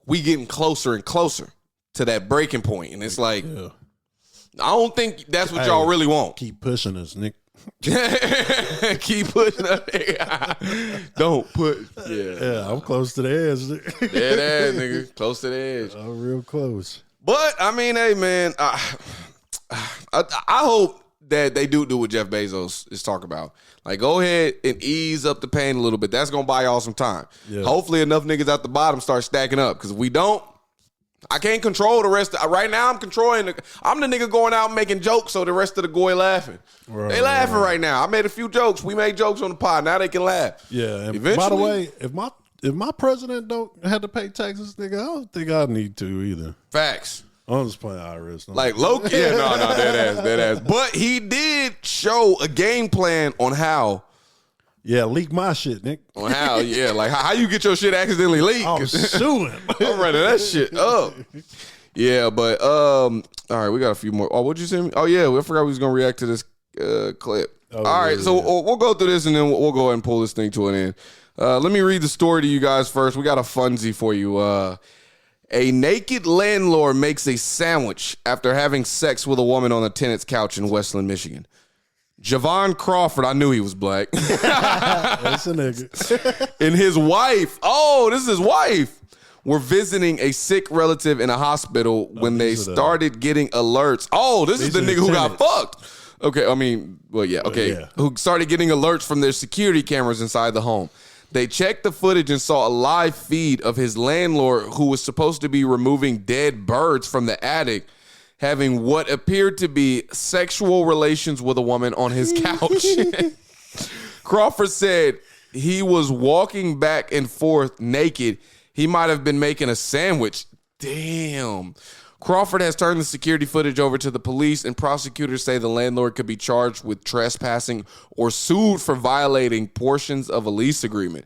we getting closer and closer to that breaking point. And it's like, I don't think that's what y'all really want. Keep pushing us, Nick. Keep pushing us. Don't push. Yeah, I'm close to the edge. Dead ass, nigga. Close to the edge. I'm real close. But, I mean, hey, man, I hope that they do what Jeff Bezos is talking about. Like, go ahead and ease up the pain a little bit. That's going to buy y'all some time. Yeah. Hopefully enough niggas at the bottom start stacking up. Because if we don't, I can't control the rest. Right now, I'm controlling. I'm the nigga going out and making jokes so the rest of the goy laughing. They laughing right now. I made a few jokes. We made jokes on the pod. Now they can laugh. Yeah. And by the way, if my president don't have to pay taxes, nigga, I don't think I need to either. Facts. I'm just playing IRS. Like Loki. Yeah, no, that ass. But he did show a game plan on how. Yeah, leak my shit, Nick. On how, like how you get your shit accidentally leaked. I'm suing. I'm running that shit up. Yeah, but all right, we got a few more. Oh, what'd you send me? Oh yeah, I forgot we was gonna react to this clip. All right, so we'll go through this and then we'll go ahead and pull this thing to an end. Let me read the story to you guys first. We got a funzie for you. A naked landlord makes a sandwich after having sex with a woman on a tenant's couch in Westland, Michigan. Javon Crawford, I knew he was black. That's a nigga. And his wife, this is his wife, were visiting a sick relative in a hospital when they started getting alerts. Oh, this is the nigga who got fucked. Okay, I mean, well, yeah, okay. Yeah. Who started getting alerts from their security cameras inside the home. They checked the footage and saw a live feed of his landlord, who was supposed to be removing dead birds from the attic, having what appeared to be sexual relations with a woman on his couch. Crawford said he was walking back and forth naked. He might have been making a sandwich. Damn. Crawford has turned the security footage over to the police, and prosecutors say the landlord could be charged with trespassing or sued for violating portions of a lease agreement.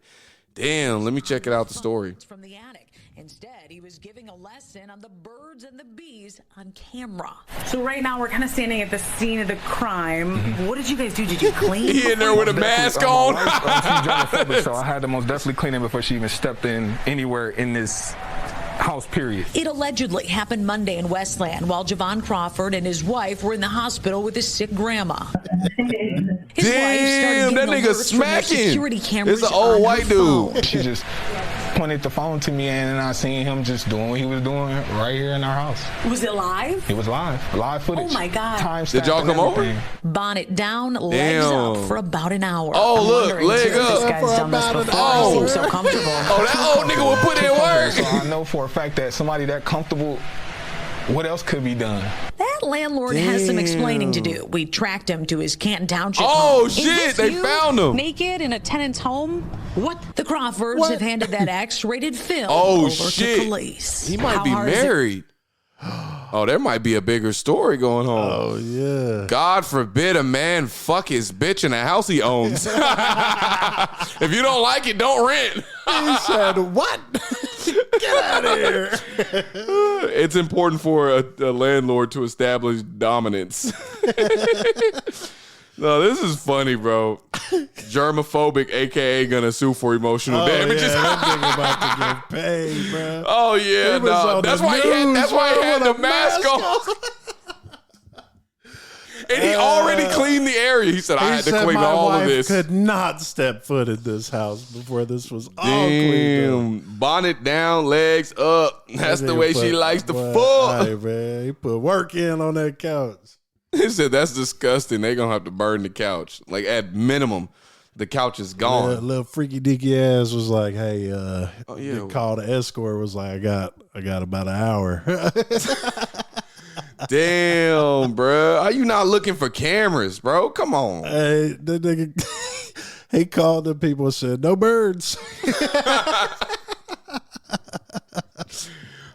Damn, let me check it out, the story. From the attic. Instead, he was giving a lesson on the birds and the bees on camera. So right now, we're kind of standing at the scene of the crime. Mm-hmm. What did you guys do? Did you clean? He in there with a mask on? She's germophobic, so I had to most definitely clean it before she even stepped in anywhere in this house, period. It allegedly happened Monday in Westland while Javon Crawford and his wife were in the hospital with his sick grandma. His Damn, that nigga smacking. It's an old white dude. She just pointed the phone to me, and I seen him just doing what he was doing right here in our house. Was it live? It was live footage. Oh my God. Did y'all come over? Bonnet down, legs up for about an hour. Oh, look, leg up. This guy's done this before. He seems so comfortable. Oh, that old nigga will put in work. So I know for a fact that somebody that comfortable, what else could be done? That landlord has some explaining to do. We tracked him to his Canton Township home. Oh, shit, they found him. Naked in a tenant's home? What? The Crawfords have handed that X-rated film over to police. He might be married. Oh, there might be a bigger story going on. Oh, yeah. God forbid a man fuck his bitch in a house he owns. If you don't like it, don't rent. He said, what? Get out of here. It's important for a landlord to establish dominance. No, this is funny, bro. germophobic, aka gonna sue for emotional damages. Yeah, that nigga about to get paid, bro. Oh yeah, no. That's why he had the mask on. And he already cleaned the area. He said, I had to clean all of this. Could not step foot in this house before this was all cleaned up. Bonnet down, legs up. That's the way she likes to fuck. Hey, man, he put work in on that couch. He said, that's disgusting. They gonna have to burn the couch. Like, at minimum, the couch is gone. Yeah, little freaky dicky ass was like, hey, called the escort, was like, I got about an hour. Damn, bro. Are you not looking for cameras, bro? Come on. Hey, that nigga, he called the people and said, no birds.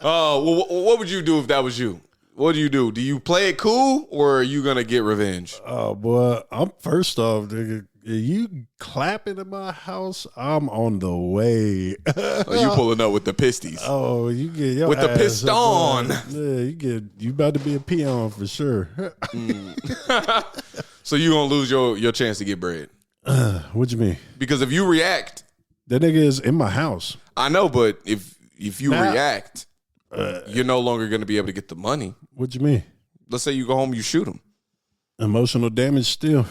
What would you do if that was you? What do? Do you play it cool or are you going to get revenge? Oh, boy. I'm first off, nigga. You clapping in my house? I'm on the way. You pulling up with the pisties? Oh, you get your with ass the piston. Yeah, you about to be a peon for sure. So you gonna lose your chance to get bread? What you mean? Because if you react, that nigga is in my house. I know, but if you react, you're no longer gonna be able to get the money. What you mean? Let's say you go home, you shoot him. Emotional damage still.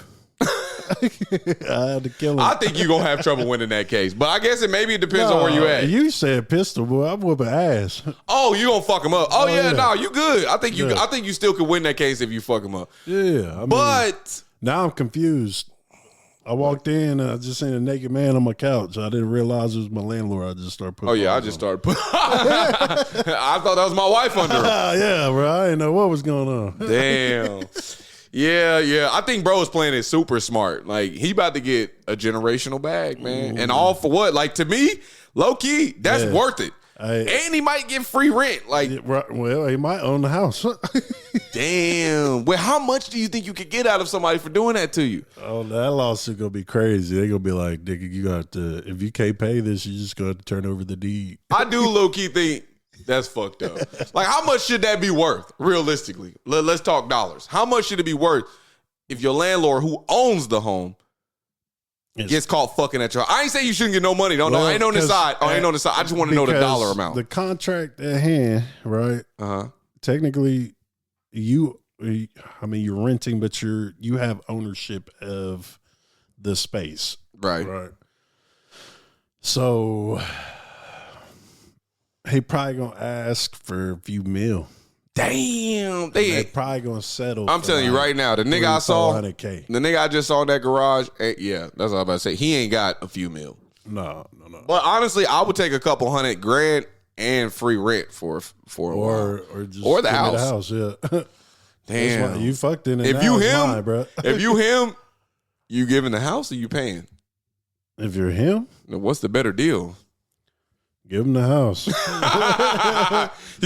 I had to kill him. I think you're going to have trouble winning that case. But I guess it depends on where you at. You said pistol, boy. I'm whooping ass. Oh, you going to fuck him up. Oh yeah, no, you good. I think you still could win that case if you fuck him up. Yeah. But now I'm confused. I walked in and I just seen a naked man on my couch. I didn't realize it was my landlord. I just started putting. Oh yeah, I just started putting. I thought that was my wife under him. Yeah, bro. I didn't know what was going on. Damn. Yeah. I think bro is playing it super smart. Like, he about to get a generational bag, man. And all for what? Like, to me, low key, that's worth it. And he might get free rent. Like, well, he might own the house. Damn. Well, how much do you think you could get out of somebody for doing that to you? Oh, that lawsuit gonna be crazy. They gonna be like, nigga, you got to, if you can't pay this, you just got to turn over the deed. I do low key think that's fucked up. Like, how much should that be worth, realistically? Let's talk dollars. How much should it be worth if your landlord who owns the home gets caught fucking at your house? I ain't saying you shouldn't get no money. No, I ain't on this side. I ain't on this side. I just want to know the dollar amount. The contract at hand, right? Technically, you're renting, but you have ownership of the space. Right. So he probably gonna ask for a few mil. Damn, they probably gonna settle. I'm telling you right now, the nigga I just saw in that garage. Yeah, that's what I'm about to say. He ain't got a few mil. No. But honestly, I would take a couple $100,000 and free rent for a while. Or the house. Yeah. Damn, you fucked in. If you him, bro. If you him, you giving the house or you paying? If you're him, what's the better deal? Give him the house. You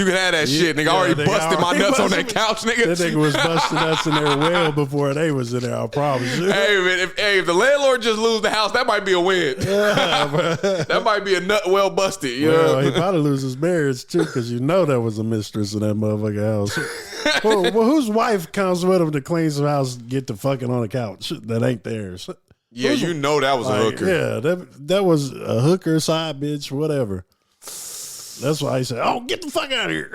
can have that shit, nigga. I already busted my nuts on that couch, nigga. That nigga was busting nuts in there well before they was in there, I promise you. Hey, man, if the landlord just lose the house, that might be a win. Yeah, bro. That might be a nut well busted. You know? He probably lose his marriage, too, because you know there was a mistress in that motherfucking house. well, whose wife comes with him to clean some house and get the fucking on the couch that ain't theirs? Yeah, you know that was a hooker. Yeah, that was a hooker, side bitch, whatever. That's why he said, "Oh, get the fuck out of here."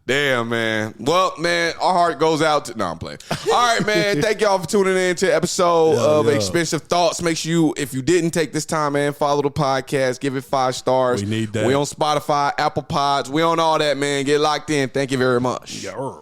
Damn, man. Well, man, our heart goes out to... No, I'm playing. All right, man. Thank y'all for tuning in to episode of Expensive Thoughts. Make sure you, if you didn't take this time, man, follow the podcast. Give it 5 stars. We need that. We on Spotify, Apple Pods. We on all that, man. Get locked in. Thank you very much. Yeah.